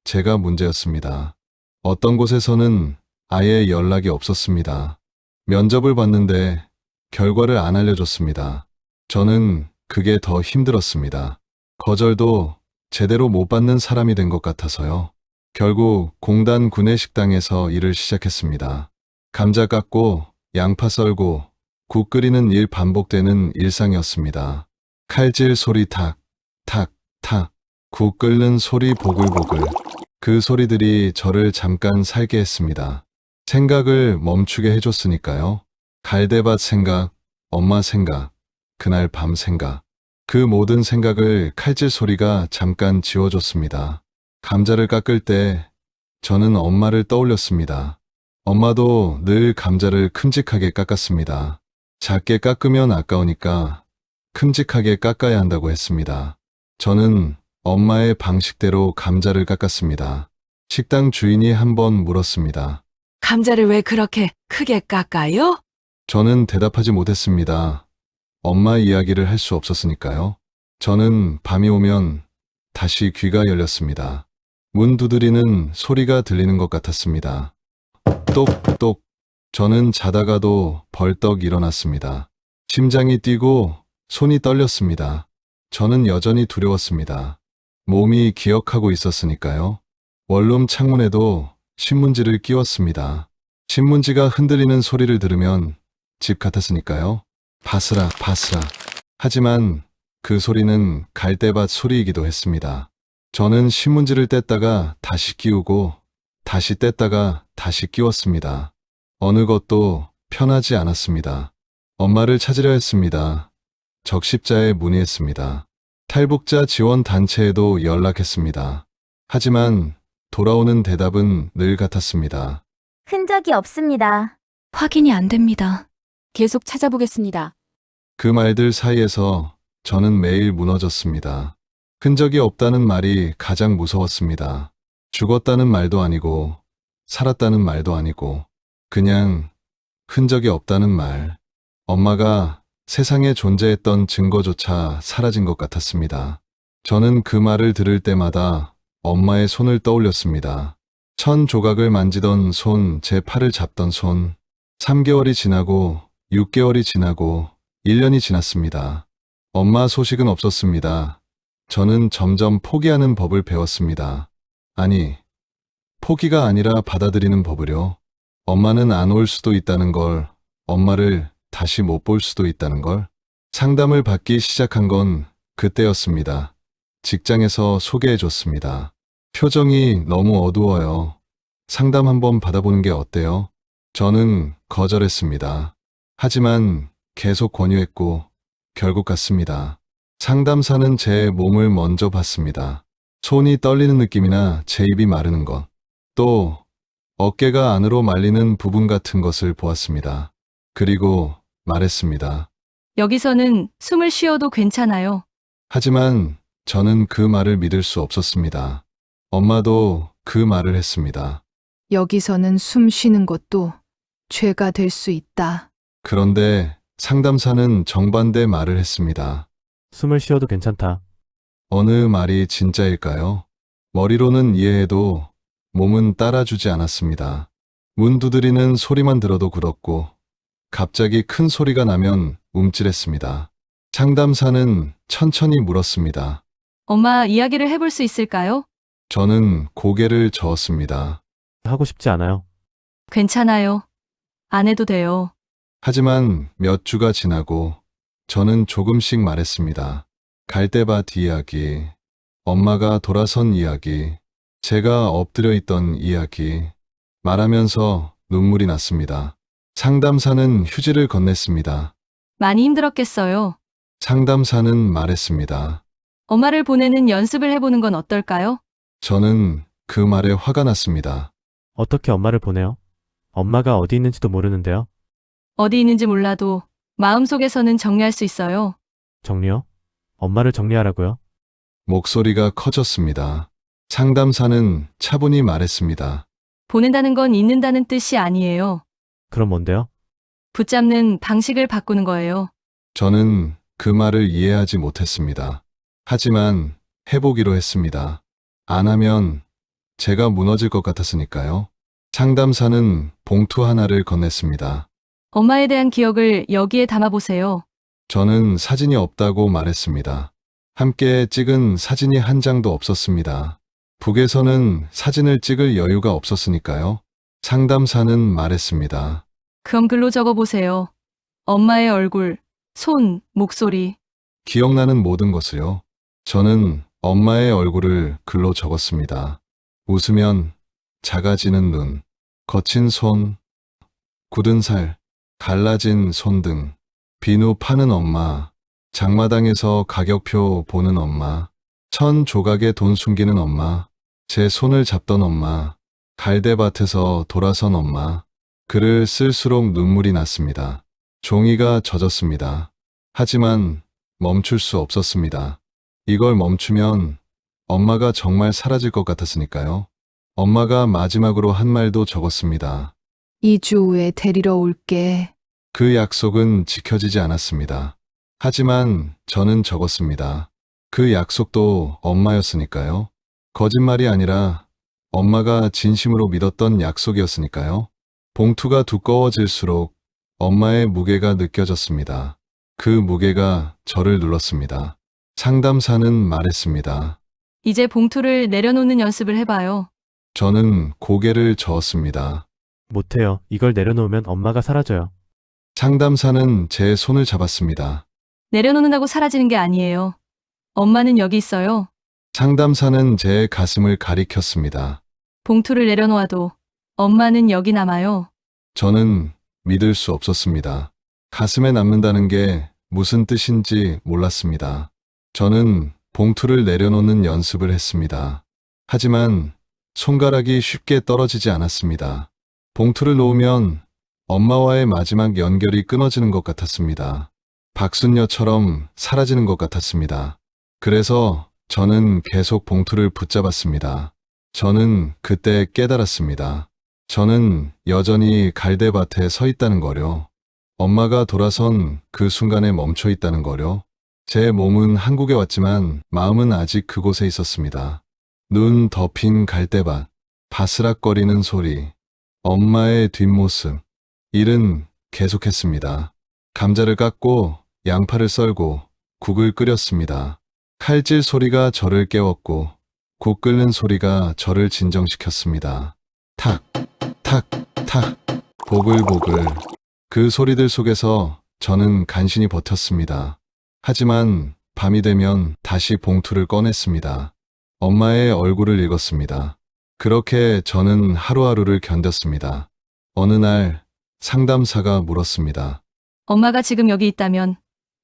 S1: 제가 문제였습니다. 어떤 곳에서는 아예 연락이 없었습니다. 면접을 봤는데 결과를 안 알려줬습니다. 저는 그게 더 힘들었습니다. 거절도 제대로 못 받는 사람이 된 것 같아서요. 결국 공단 구내식당에서 일을 시작했습니다. 감자 깎고 양파 썰고 국 끓이는 일 반복되는 일상이었습니다. 칼질 소리 탁, 탁, 탁, 국 끓는 소리 보글보글. 그 소리들이 저를 잠깐 살게 했습니다. 생각을 멈추게 해줬으니까요. 갈대밭 생각, 엄마 생각, 그날 밤 생각. 그 모든 생각을 칼질 소리가 잠깐 지워줬습니다. 감자를 깎을 때 저는 엄마를 떠올렸습니다. 엄마도 늘 감자를 큼직하게 깎았습니다. 작게 깎으면 아까우니까 큼직하게 깎아야 한다고 했습니다. 저는 엄마의 방식대로 감자를 깎았습니다. 식당 주인이 한번 물었습니다.
S7: 감자를 왜 그렇게 크게 깎아요?
S1: 저는 대답하지 못했습니다. 엄마 이야기를 할 수 없었으니까요. 저는 밤이 오면 다시 귀가 열렸습니다. 문 두드리는 소리가 들리는 것 같았습니다. 똑똑. 저는 자다가도 벌떡 일어났습니다. 심장이 뛰고 손이 떨렸습니다. 저는 여전히 두려웠습니다. 몸이 기억하고 있었으니까요. 원룸 창문에도 신문지를 끼웠습니다. 신문지가 흔들리는 소리를 들으면 집 같았으니까요. 바스라 바스라. 하지만 그 소리는 갈대밭 소리이기도 했습니다. 저는 신문지를 뗐다가 다시 끼우고 다시 뗐다가 다시 끼웠습니다. 어느 것도 편하지 않았습니다. 엄마를 찾으려 했습니다. 적십자에 문의했습니다. 탈북자 지원 단체에도 연락했습니다. 하지만 돌아오는 대답은 늘 같았습니다.
S6: 흔적이 없습니다.
S8: 확인이 안 됩니다.
S7: 계속 찾아보겠습니다.
S1: 그 말들 사이에서 저는 매일 무너졌습니다. 흔적이 없다는 말이 가장 무서웠습니다. 죽었다는 말도 아니고 살았다는 말도 아니고 그냥 흔적이 없다는 말. 엄마가 세상에 존재했던 증거조차 사라진 것 같았습니다. 저는 그 말을 들을 때마다 엄마의 손을 떠올렸습니다. 천 조각을 만지던 손, 제 팔을 잡던 손. 3개월이 지나고 6개월이 지나고 1년이 지났습니다. 엄마 소식은 없었습니다. 저는 점점 포기하는 법을 배웠습니다. 아니, 포기가 아니라 받아들이는 법을요. 엄마는 안 올 수도 있다는 걸, 엄마를 다시 못 볼 수도 있다는 걸. 상담을 받기 시작한 건 그때였습니다. 직장에서 소개해줬습니다. 표정이 너무 어두워요. 상담 한번 받아보는 게 어때요? 저는 거절했습니다. 하지만 계속 권유했고 결국 갔습니다. 상담사는 제 몸을 먼저 봤습니다. 손이 떨리는 느낌이나 제 입이 마르는 것, 또 어깨가 안으로 말리는 부분 같은 것을 보았습니다. 그리고 말했습니다.
S7: 여기서는 숨을 쉬어도 괜찮아요.
S1: 하지만 저는 그 말을 믿을 수 없었습니다. 엄마도 그 말을 했습니다.
S3: 여기서는 숨 쉬는 것도 죄가 될 수 있다.
S1: 그런데 상담사는 정반대 말을 했습니다.
S10: 숨을 쉬어도 괜찮다.
S1: 어느 말이 진짜일까요? 머리로는 이해해도 몸은 따라주지 않았습니다. 문 두드리는 소리만 들어도 굳었고 갑자기 큰 소리가 나면 움찔했습니다. 상담사는 천천히 물었습니다.
S7: 엄마 이야기를 해볼 수 있을까요?
S1: 저는 고개를 저었습니다.
S10: 하고 싶지 않아요.
S7: 괜찮아요. 안 해도 돼요.
S1: 하지만 몇 주가 지나고 저는 조금씩 말했습니다. 갈대밭 이야기, 엄마가 돌아선 이야기, 제가 엎드려 있던 이야기. 말하면서 눈물이 났습니다. 상담사는 휴지를 건넸습니다.
S7: 많이 힘들었겠어요.
S1: 상담사는 말했습니다.
S7: 엄마를 보내는 연습을 해보는 건 어떨까요?
S1: 저는 그 말에 화가 났습니다.
S10: 어떻게 엄마를 보내요? 엄마가 어디 있는지도 모르는데요.
S7: 어디 있는지 몰라도 마음속에서는 정리할 수 있어요.
S10: 정리요? 엄마를 정리하라고요?
S1: 목소리가 커졌습니다. 상담사는 차분히 말했습니다.
S7: 보낸다는 건 잊는다는 뜻이 아니에요.
S10: 그럼 뭔데요?
S7: 붙잡는 방식을 바꾸는 거예요.
S1: 저는 그 말을 이해하지 못했습니다. 하지만 해보기로 했습니다. 안 하면 제가 무너질 것 같았으니까요. 상담사는 봉투 하나를 건넸습니다.
S7: 엄마에 대한 기억을 여기에 담아보세요.
S1: 저는 사진이 없다고 말했습니다. 함께 찍은 사진이 한 장도 없었습니다. 북에서는 사진을 찍을 여유가 없었으니까요. 상담사는 말했습니다.
S7: 그럼 글로 적어보세요. 엄마의 얼굴, 손, 목소리.
S1: 기억나는 모든 것을요. 저는 엄마의 얼굴을 글로 적었습니다. 웃으면 작아지는 눈, 거친 손, 굳은 살, 갈라진 손등, 비누 파는 엄마, 장마당에서 가격표 보는 엄마, 천 조각에 돈 숨기는 엄마, 제 손을 잡던 엄마, 갈대밭에서 돌아선 엄마. 글을 쓸수록 눈물이 났습니다. 종이가 젖었습니다. 하지만 멈출 수 없었습니다. 이걸 멈추면 엄마가 정말 사라질 것 같았으니까요. 엄마가 마지막으로 한 말도 적었습니다.
S3: 2주 후에 데리러 올게.
S1: 그 약속은 지켜지지 않았습니다. 하지만 저는 적었습니다. 그 약속도 엄마였으니까요. 거짓말이 아니라 엄마가 진심으로 믿었던 약속이었으니까요. 봉투가 두꺼워질수록 엄마의 무게가 느껴졌습니다. 그 무게가 저를 눌렀습니다. 상담사는 말했습니다.
S7: 이제 봉투를 내려놓는 연습을 해봐요.
S1: 저는 고개를 저었습니다.
S10: 못해요. 이걸 내려놓으면 엄마가 사라져요.
S1: 상담사는 제 손을 잡았습니다.
S7: 내려놓는다고 사라지는 게 아니에요. 엄마는 여기 있어요.
S1: 상담사는 제 가슴을 가리켰습니다.
S7: 봉투를 내려놓아도 엄마는 여기 남아요.
S1: 저는 믿을 수 없었습니다. 가슴에 남는다는 게 무슨 뜻인지 몰랐습니다. 저는 봉투를 내려놓는 연습을 했습니다. 하지만 손가락이 쉽게 떨어지지 않았습니다. 봉투를 놓으면 엄마와의 마지막 연결이 끊어지는 것 같았습니다. 박순녀처럼 사라지는 것 같았습니다. 그래서 저는 계속 봉투를 붙잡았습니다. 저는 그때 깨달았습니다. 저는 여전히 갈대밭에 서 있다는 거요. 엄마가 돌아선 그 순간에 멈춰 있다는 거요. 제 몸은 한국에 왔지만 마음은 아직 그곳에 있었습니다. 눈 덮인 갈대밭, 바스락거리는 소리, 엄마의 뒷모습. 일은 계속했습니다. 감자를 깎고 양파를 썰고 국을 끓였습니다. 칼질 소리가 저를 깨웠고 국 끓는 소리가 저를 진정시켰습니다. 탁, 탁, 탁, 보글보글. 그 소리들 속에서 저는 간신히 버텼습니다. 하지만 밤이 되면 다시 봉투를 꺼냈습니다. 엄마의 얼굴을 읽었습니다. 그렇게 저는 하루하루를 견뎠습니다. 어느 날 상담사가 물었습니다.
S7: 엄마가 지금 여기 있다면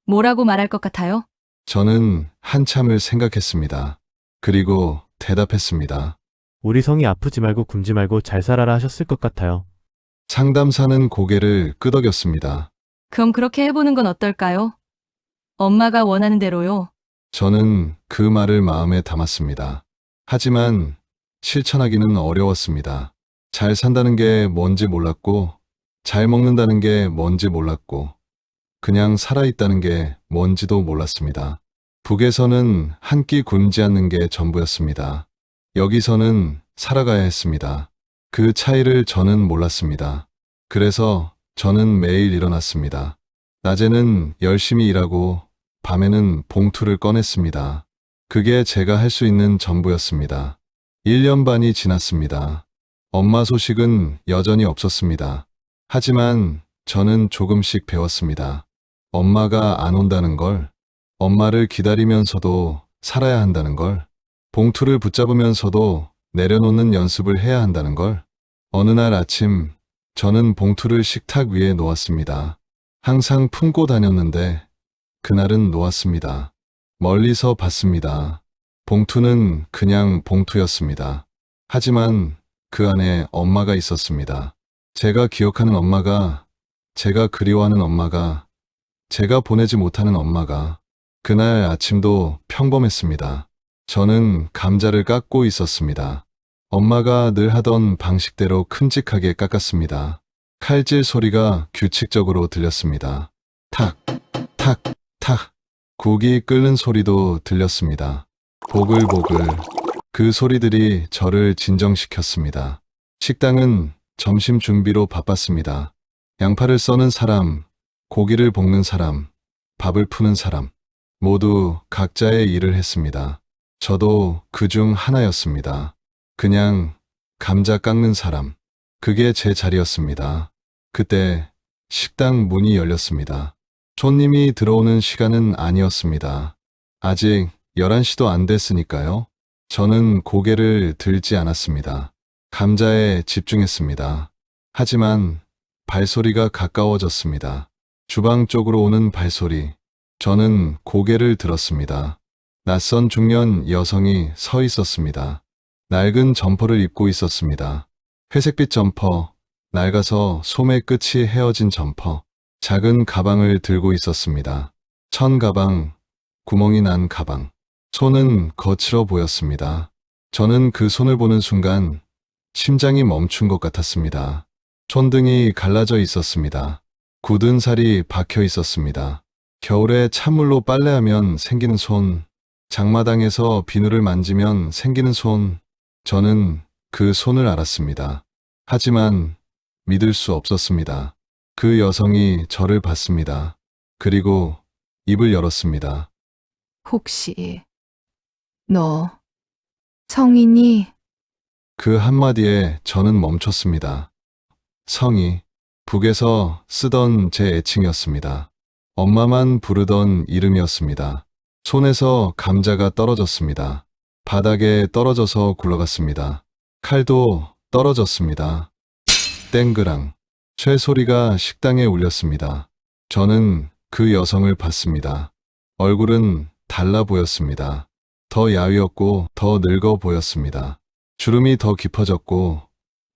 S7: 뭐라고 말할 것 같아요?
S1: 저는 한참을 생각했습니다. 그리고 대답했습니다.
S10: 우리 성이 아프지 말고 굶지 말고 잘 살아라 하셨을 것 같아요.
S1: 상담사는 고개를 끄덕였습니다.
S7: 그럼 그렇게 해보는 건 어떨까요? 엄마가 원하는 대로요.
S1: 저는 그 말을 마음에 담았습니다. 하지만 실천하기는 어려웠습니다. 잘 산다는 게 뭔지 몰랐고, 잘 먹는다는 게 뭔지 몰랐고, 그냥 살아있다는 게 뭔지도 몰랐습니다. 북에서는 한 끼 굶지 않는 게 전부였습니다. 여기서는 살아가야 했습니다. 그 차이를 저는 몰랐습니다. 그래서 저는 매일 일어났습니다. 낮에는 열심히 일하고 밤에는 봉투를 꺼냈습니다. 그게 제가 할 수 있는 전부였습니다. 1년 반이 지났습니다. 엄마 소식은 여전히 없었습니다. 하지만 저는 조금씩 배웠습니다. 엄마가 안 온다는 걸, 엄마를 기다리면서도 살아야 한다는 걸, 봉투를 붙잡으면서도 내려놓는 연습을 해야 한다는 걸. 어느 날 아침, 저는 봉투를 식탁 위에 놓았습니다. 항상 품고 다녔는데 그날은 놓았습니다. 멀리서 봤습니다. 봉투는 그냥 봉투였습니다. 하지만 그 안에 엄마가 있었습니다. 제가 기억하는 엄마가, 제가 그리워하는 엄마가, 제가 보내지 못하는 엄마가. 그날 아침도 평범했습니다. 저는 감자를 깎고 있었습니다. 엄마가 늘 하던 방식대로 큼직하게 깎았습니다. 칼질 소리가 규칙적으로 들렸습니다. 탁, 탁, 탁. 국이 끓는 소리도 들렸습니다. 보글보글. 그 소리들이 저를 진정시켰습니다. 식당은 점심 준비로 바빴습니다. 양파를 써는 사람, 고기를 볶는 사람, 밥을 푸는 사람. 모두 각자의 일을 했습니다. 저도 그중 하나였습니다. 그냥 감자 깎는 사람. 그게 제 자리였습니다. 그때 식당 문이 열렸습니다. 손님이 들어오는 시간은 아니었습니다. 아직 11시도 안 됐으니까요. 저는 고개를 들지 않았습니다. 감자에 집중했습니다. 하지만 발소리가 가까워졌습니다. 주방 쪽으로 오는 발소리. 저는 고개를 들었습니다. 낯선 중년 여성이 서 있었습니다. 낡은 점퍼를 입고 있었습니다. 회색빛 점퍼, 낡아서 소매 끝이 헤어진 점퍼, 작은 가방을 들고 있었습니다. 천 가방, 구멍이 난 가방. 손은 거칠어 보였습니다. 저는 그 손을 보는 순간 심장이 멈춘 것 같았습니다. 손등이 갈라져 있었습니다. 굳은 살이 박혀 있었습니다. 겨울에 찬물로 빨래하면 생기는 손, 장마당에서 비누를 만지면 생기는 손. 저는 그 손을 알았습니다. 하지만 믿을 수 없었습니다. 그 여성이 저를 봤습니다. 그리고 입을 열었습니다.
S3: 혹시 너 성인이?
S1: 그 한마디에 저는 멈췄습니다. 성이, 북에서 쓰던 제 애칭이었습니다. 엄마만 부르던 이름이었습니다. 손에서 감자가 떨어졌습니다. 바닥에 떨어져서 굴러갔습니다. 칼도 떨어졌습니다. 땡그랑. 쇠소리가 식당에 울렸습니다. 저는 그 여성을 봤습니다. 얼굴은 달라 보였습니다. 더 야위었고 더 늙어 보였습니다. 주름이 더 깊어졌고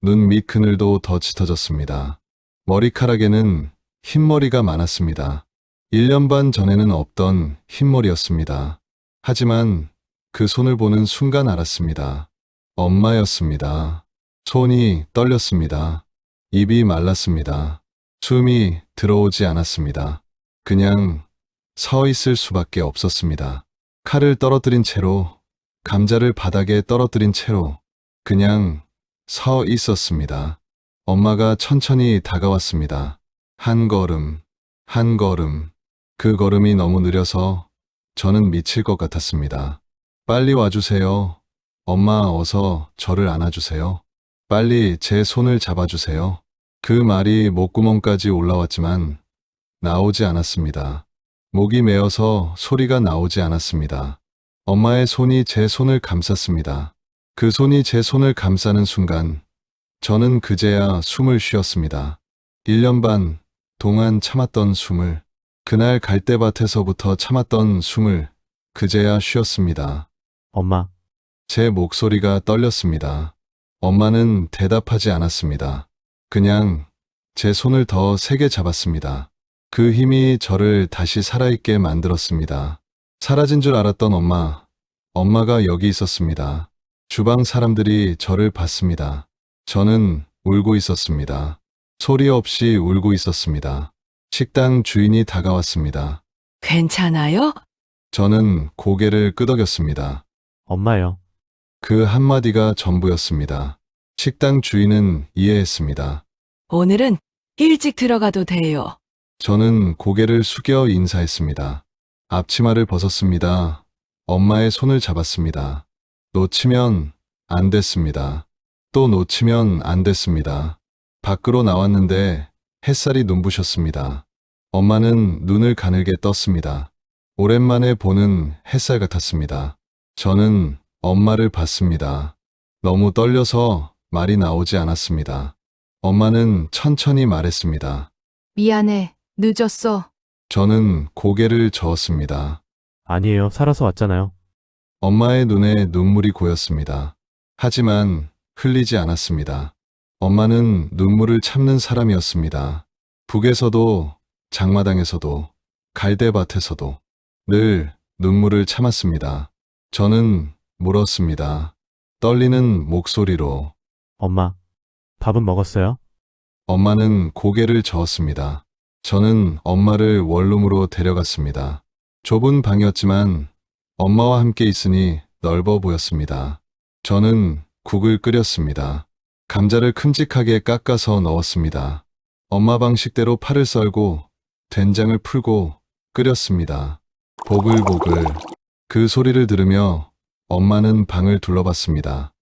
S1: 눈 밑 그늘도 더 짙어졌습니다. 머리카락에는 흰머리가 많았습니다. 1년 반 전에는 없던 흰머리였습니다. 하지만 그 손을 보는 순간 알았습니다. 엄마였습니다. 손이 떨렸습니다. 입이 말랐습니다. 숨이 들어오지 않았습니다. 그냥 서 있을 수밖에 없었습니다. 칼을 떨어뜨린 채로, 감자를 바닥에 떨어뜨린 채로 그냥 서 있었습니다. 엄마가 천천히 다가왔습니다. 한 걸음, 한 걸음. 그 걸음이 너무 느려서 저는 미칠 것 같았습니다. 빨리 와주세요. 엄마, 어서 저를 안아주세요. 빨리 제 손을 잡아주세요. 그 말이 목구멍까지 올라왔지만 나오지 않았습니다. 목이 메어서 소리가 나오지 않았습니다. 엄마의 손이 제 손을 감쌌습니다. 그 손이 제 손을 감싸는 순간 저는 그제야 숨을 쉬었습니다. 1년 반 동안 참았던 숨을, 그날 갈대밭에서부터 참았던 숨을 그제야 쉬었습니다.
S10: 엄마,
S1: 제 목소리가 떨렸습니다. 엄마는 대답하지 않았습니다. 그냥 제 손을 더 세게 잡았습니다. 그 힘이 저를 다시 살아있게 만들었습니다. 사라진 줄 알았던 엄마, 엄마가 여기 있었습니다. 주방 사람들이 저를 봤습니다. 저는 울고 있었습니다. 소리 없이 울고 있었습니다. 식당 주인이 다가왔습니다.
S7: 괜찮아요?
S1: 저는 고개를 끄덕였습니다.
S10: 엄마요.
S1: 그 한마디가 전부였습니다. 식당 주인은 이해했습니다.
S7: 오늘은 일찍 들어가도 돼요.
S1: 저는 고개를 숙여 인사했습니다. 앞치마를 벗었습니다. 엄마의 손을 잡았습니다. 놓치면 안 됐습니다. 또 놓치면 안 됐습니다. 밖으로 나왔는데 햇살이 눈부셨습니다. 엄마는 눈을 가늘게 떴습니다. 오랜만에 보는 햇살 같았습니다. 저는 엄마를 봤습니다. 너무 떨려서 말이 나오지 않았습니다. 엄마는 천천히 말했습니다.
S3: 미안해. 늦었어.
S1: 저는 고개를 저었습니다.
S10: 아니에요. 살아서 왔잖아요.
S1: 엄마의 눈에 눈물이 고였습니다. 하지만 흘리지 않았습니다. 엄마는 눈물을 참는 사람이었습니다. 북에서도, 장마당에서도, 갈대밭에서도 늘 눈물을 참았습니다. 저는 물었습니다. 떨리는 목소리로.
S10: 엄마, 밥은 먹었어요?
S1: 엄마는 고개를 저었습니다. 저는 엄마를 원룸으로 데려갔습니다. 좁은 방이었지만 엄마와 함께 있으니 넓어 보였습니다. 저는 국을 끓였습니다. 감자를 큼직하게 깎아서 넣었습니다. 엄마 방식대로 파를 썰고 된장을 풀고 끓였습니다. 보글보글. 그 소리를 들으며 엄마는 방을 둘러봤습니다.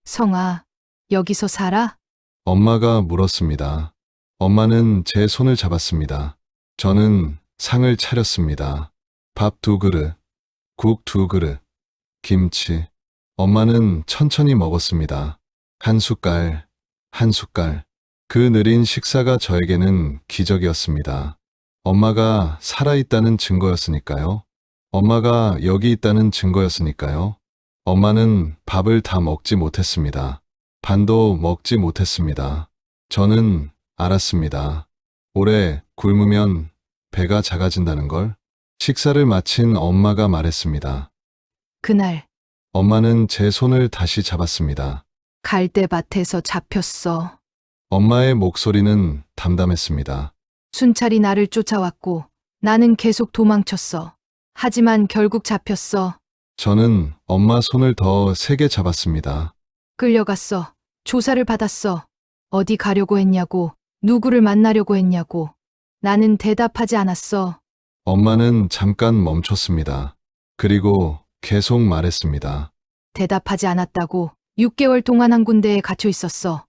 S3: 성아, 여기서 살아?
S1: 엄마가 물었습니다. 엄마는 제 손을 잡았습니다. 저는 상을 차렸습니다. 밥 2그릇, 국 2그릇, 김치. 엄마는 천천히 먹었습니다. 한 숟갈, 한 숟갈. 그 느린 식사가 저에게는 기적이었습니다. 엄마가 살아있다는 증거였으니까요. 엄마가 여기 있다는 증거였으니까요. 엄마는 밥을 다 먹지 못했습니다. 반도 먹지 못했습니다. 저는 알았습니다. 오래 굶으면 배가 작아진다는 걸. 식사를 마친 엄마가 말했습니다.
S3: 그날
S1: 엄마는 제 손을 다시 잡았습니다.
S3: 갈대밭에서 잡혔어.
S1: 엄마의 목소리는 담담했습니다.
S3: 순찰이 나를 쫓아왔고 나는 계속 도망쳤어. 하지만 결국 잡혔어.
S1: 저는 엄마 손을 더 세게 잡았습니다.
S3: 끌려갔어. 조사를 받았어. 어디 가려고 했냐고, 누구를 만나려고 했냐고. 나는 대답하지 않았어.
S1: 엄마는 잠깐 멈췄습니다. 그리고 계속 말했습니다.
S3: 대답하지 않았다고 6개월 동안 한 군데에 갇혀 있었어.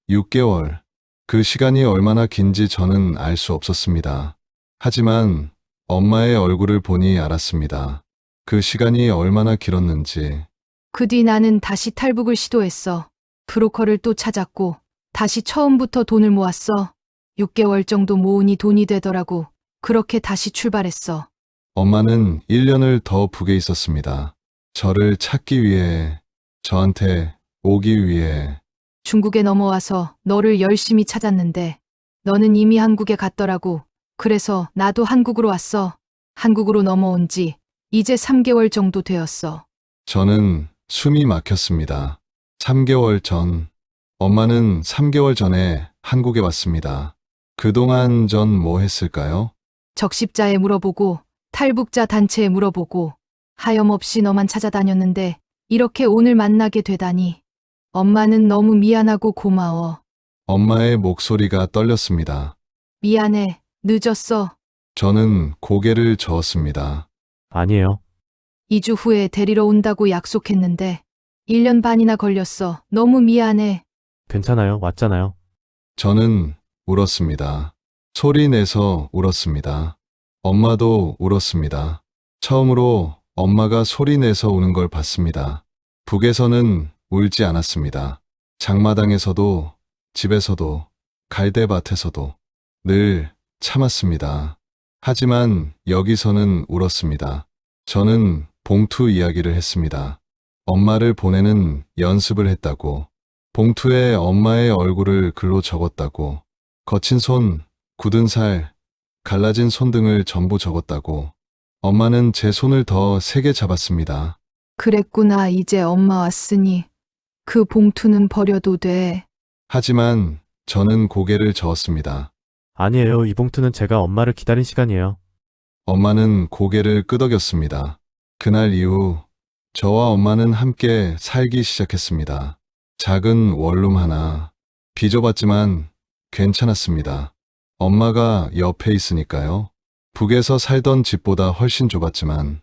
S1: 6개월. 그 시간이 얼마나 긴지 저는 알 수 없었습니다. 하지만 엄마의 얼굴을 보니 알았습니다. 그 시간이 얼마나 길었는지.
S3: 그 뒤 나는 다시 탈북을 시도했어. 브로커를 또 찾았고 다시 처음부터 돈을 모았어. 6개월 정도 모으니 돈이 되더라고. 그렇게 다시 출발했어.
S1: 엄마는 1년을 더 북에 있었습니다. 저를 찾기 위해, 저한테 오기 위해.
S3: 중국에 넘어와서 너를 열심히 찾았는데 너는 이미 한국에 갔더라고. 그래서 나도 한국으로 왔어. 한국으로 넘어온 지 이제 3개월 정도 되었어.
S1: 저는 숨이 막혔습니다. 3개월 전, 엄마는 3개월 전에 한국에 왔습니다. 그동안 전 뭐 했을까요?
S3: 적십자에 물어보고 탈북자 단체에 물어보고 하염없이 너만 찾아다녔는데 이렇게 오늘 만나게 되다니. 엄마는 너무 미안하고 고마워.
S1: 엄마의 목소리가 떨렸습니다.
S3: 미안해. 늦었어.
S1: 저는 고개를 저었습니다.
S10: 아니에요.
S3: 2주 후에 데리러 온다고 약속했는데 1년 반이나 걸렸어. 너무 미안해.
S10: 괜찮아요. 왔잖아요.
S1: 저는 울었습니다. 소리 내서 울었습니다. 엄마도 울었습니다. 처음으로 엄마가 소리 내서 우는 걸 봤습니다. 북에서는 울지 않았습니다. 장마당에서도, 집에서도, 갈대밭에서도 늘 참았습니다. 하지만 여기서는 울었습니다. 저는 봉투 이야기를 했습니다. 엄마를 보내는 연습을 했다고. 봉투에 엄마의 얼굴을 글로 적었다고. 거친 손, 굳은 살, 갈라진 손등을 전부 적었다고. 엄마는 제 손을 더 세게 잡았습니다.
S3: 그랬구나. 이제 엄마 왔으니 그 봉투는 버려도 돼.
S1: 하지만 저는 고개를 저었습니다.
S10: 아니에요. 이 봉투는 제가 엄마를 기다린 시간이에요.
S1: 엄마는 고개를 끄덕였습니다. 그날 이후 저와 엄마는 함께 살기 시작했습니다. 작은 원룸 하나, 비좁았지만 괜찮았습니다. 엄마가 옆에 있으니까요. 북에서 살던 집보다 훨씬 좁았지만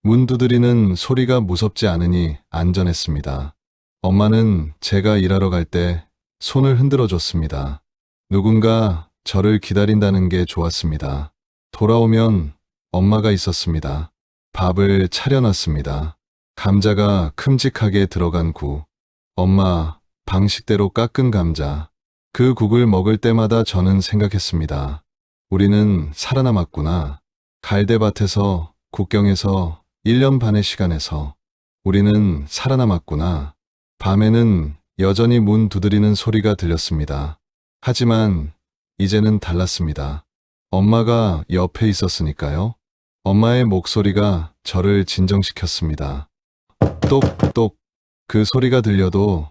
S1: 문 두드리는 소리가 무섭지 않으니 안전했습니다. 엄마는 제가 일하러 갈 때 손을 흔들어 줬습니다. 누군가 저를 기다린다는 게 좋았습니다. 돌아오면 엄마가 있었습니다. 밥을 차려놨습니다. 감자가 큼직하게 들어간 국. 엄마 방식대로 깎은 감자. 그 국을 먹을 때마다 저는 생각했습니다. 우리는 살아남았구나. 갈대밭에서, 국경에서, 1년 반의 시간에서 우리는 살아남았구나. 밤에는 여전히 문 두드리는 소리가 들렸습니다. 하지만 이제는 달랐습니다. 엄마가 옆에 있었으니까요. 엄마의 목소리가 저를 진정시켰습니다. 똑똑. 그 소리가 들려도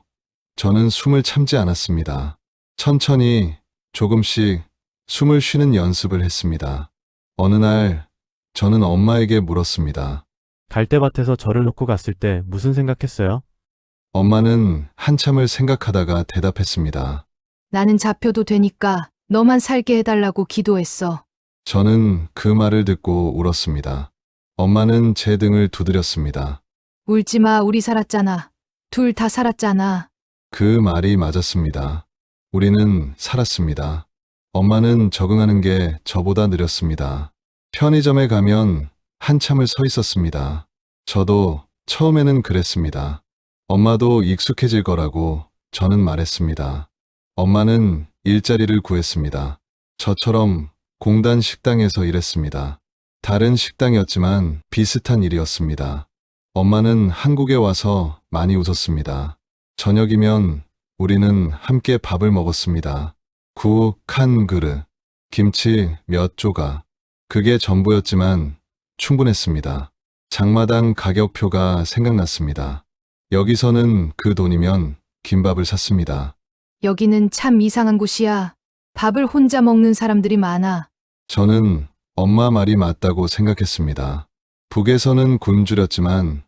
S1: 저는 숨을 참지 않았습니다. 천천히 조금씩 숨을 쉬는 연습을 했습니다. 어느 날 저는 엄마에게 물었습니다.
S10: 갈대밭에서 저를 놓고 갔을 때 무슨 생각했어요?
S1: 엄마는 한참을 생각하다가 대답했습니다.
S3: 나는 잡혀도 되니까 너만 살게 해달라고 기도했어.
S1: 저는 그 말을 듣고 울었습니다. 엄마는 제 등을 두드렸습니다.
S3: 울지 마. 우리 살았잖아. 둘 다 살았잖아.
S1: 그 말이 맞았습니다. 우리는 살았습니다. 엄마는 적응하는 게 저보다 느렸습니다. 편의점에 가면 한참을 서 있었습니다. 저도 처음에는 그랬습니다. 엄마도 익숙해질 거라고 저는 말했습니다. 엄마는 일자리를 구했습니다. 저처럼 공단 식당에서 일했습니다. 다른 식당이었지만 비슷한 일이었습니다. 엄마는 한국에 와서 많이 웃었습니다. 저녁이면 우리는 함께 밥을 먹었습니다. 국 한 그릇, 김치 몇 조각. 그게 전부였지만 충분했습니다. 장마당 가격표가 생각났습니다. 여기서는 그 돈이면 김밥을 샀습니다.
S3: 여기는 참 이상한 곳이야. 밥을 혼자 먹는 사람들이 많아.
S1: 저는 엄마 말이 맞다고 생각했습니다. 북에서는 굶주렸지만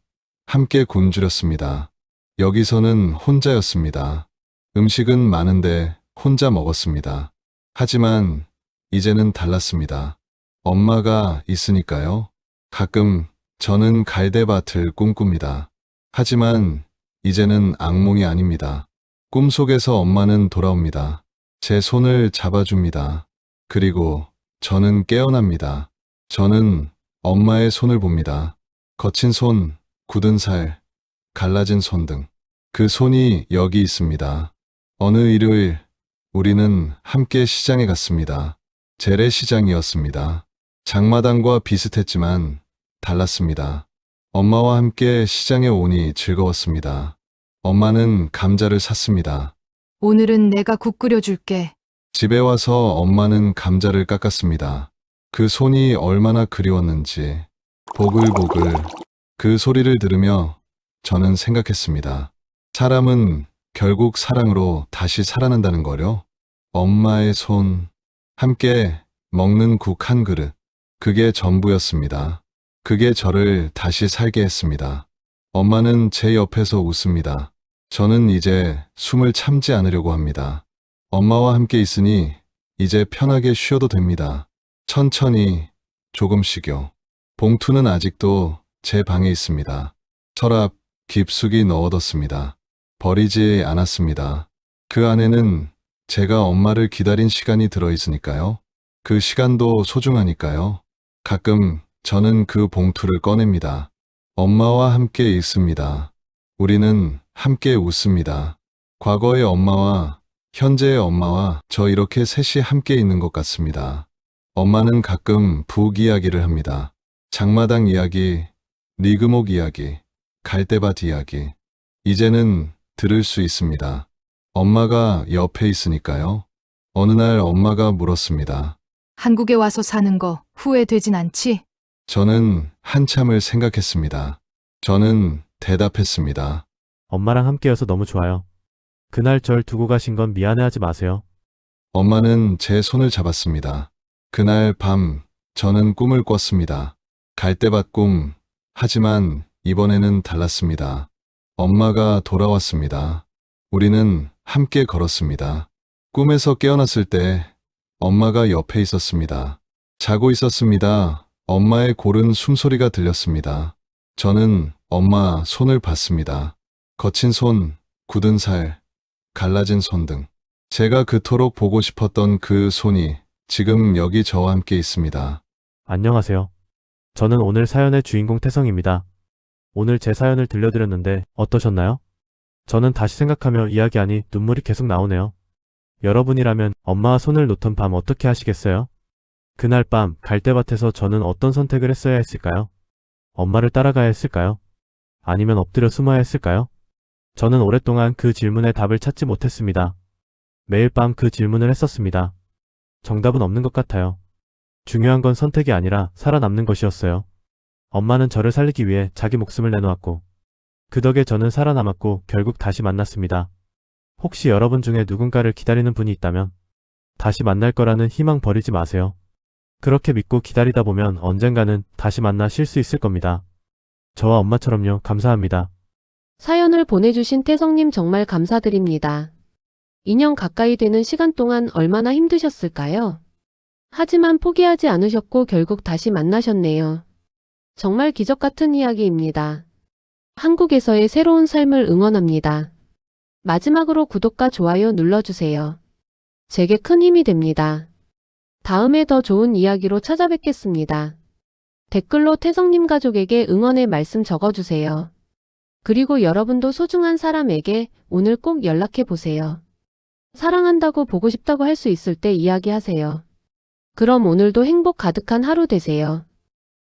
S1: 함께 굶주렸습니다. 여기서는 혼자였습니다. 음식은 많은데 혼자 먹었습니다. 하지만 이제는 달랐습니다. 엄마가 있으니까요. 가끔 저는 갈대밭을 꿈꿉니다. 하지만 이제는 악몽이 아닙니다. 꿈속에서 엄마는 돌아옵니다. 제 손을 잡아줍니다. 그리고 저는 깨어납니다. 저는 엄마의 손을 봅니다. 거친 손, 굳은 살, 갈라진 손 등. 그 손이 여기 있습니다. 어느 일요일 우리는 함께 시장에 갔습니다. 재래시장이었습니다. 장마당과 비슷했지만 달랐습니다. 엄마와 함께 시장에 오니 즐거웠습니다. 엄마는 감자를 샀습니다.
S3: 오늘은 내가 국 끓여줄게.
S1: 집에 와서 엄마는 감자를 깎았습니다. 그 손이 얼마나 그리웠는지. 보글보글. 그 소리를 들으며 저는 생각했습니다. 사람은 결국 사랑으로 다시 살아난다는 거요. 엄마의 손. 함께 먹는 국 한 그릇. 그게 전부였습니다. 그게 저를 다시 살게 했습니다. 엄마는 제 옆에서 웃습니다. 저는 이제 숨을 참지 않으려고 합니다. 엄마와 함께 있으니 이제 편하게 쉬어도 됩니다. 천천히, 조금씩요. 봉투는 아직도 제 방에 있습니다. 서랍 깊숙이 넣어뒀습니다. 버리지 않았습니다. 그 안에는 제가 엄마를 기다린 시간이 들어있으니까요. 그 시간도 소중하니까요. 가끔 저는 그 봉투를 꺼냅니다. 엄마와 함께 있습니다. 우리는 함께 웃습니다. 과거의 엄마와 현재의 엄마와 저 이렇게 셋이 함께 있는 것 같습니다. 엄마는 가끔 북 이야기를 합니다. 장마당 이야기, 리그목 이야기, 갈대밭 이야기. 이제는 들을 수 있습니다. 엄마가 옆에 있으니까요. 어느 날 엄마가 물었습니다.
S3: 한국에 와서 사는 거 후회되진 않지?
S1: 저는 한참을 생각했습니다. 저는 대답했습니다.
S10: 엄마랑 함께여서 너무 좋아요. 그날 절 두고 가신 건 미안해하지 마세요.
S1: 엄마는 제 손을 잡았습니다. 그날 밤 저는 꿈을 꿨습니다. 갈대밭 꿈. 하지만 이번에는 달랐습니다. 엄마가 돌아왔습니다. 우리는 함께 걸었습니다. 꿈에서 깨어났을 때 엄마가 옆에 있었습니다. 자고 있었습니다. 엄마의 고른 숨소리가 들렸습니다. 저는 엄마 손을 봤습니다. 거친 손, 굳은 살, 갈라진 손 등. 제가 그토록 보고 싶었던 그 손이 지금 여기 저와 함께 있습니다.
S10: 안녕하세요. 저는 오늘 사연의 주인공 태성입니다. 오늘 제 사연을 들려드렸는데 어떠셨나요? 저는 다시 생각하며 이야기하니 눈물이 계속 나오네요. 여러분이라면 엄마와 손을 놓던 밤 어떻게 하시겠어요? 그날 밤 갈대밭에서 저는 어떤 선택을 했어야 했을까요? 엄마를 따라가야 했을까요? 아니면 엎드려 숨어야 했을까요? 저는 오랫동안 그 질문에 답을 찾지 못했습니다. 매일 밤 그 질문을 했었습니다. 정답은 없는 것 같아요. 중요한 건 선택이 아니라 살아남는 것이었어요. 엄마는 저를 살리기 위해 자기 목숨을 내놓았고 그 덕에 저는 살아남았고 결국 다시 만났습니다. 혹시 여러분 중에 누군가를 기다리는 분이 있다면 다시 만날 거라는 희망 버리지 마세요. 그렇게 믿고 기다리다 보면 언젠가는 다시 만나실 수 있을 겁니다. 저와 엄마처럼요. 감사합니다.
S5: 사연을 보내주신 태성님 정말 감사드립니다. 2년 가까이 되는 시간 동안 얼마나 힘드셨을까요? 하지만 포기하지 않으셨고 결국 다시 만나셨네요. 정말 기적 같은 이야기입니다. 한국에서의 새로운 삶을 응원합니다. 마지막으로 구독과 좋아요 눌러주세요. 제게 큰 힘이 됩니다. 다음에 더 좋은 이야기로 찾아뵙겠습니다. 댓글로 태성님 가족에게 응원의 말씀 적어주세요. 그리고 여러분도 소중한 사람에게 오늘 꼭 연락해 보세요. 사랑한다고 보고 싶다고 할 수 있을 때 이야기하세요. 그럼 오늘도 행복 가득한 하루 되세요.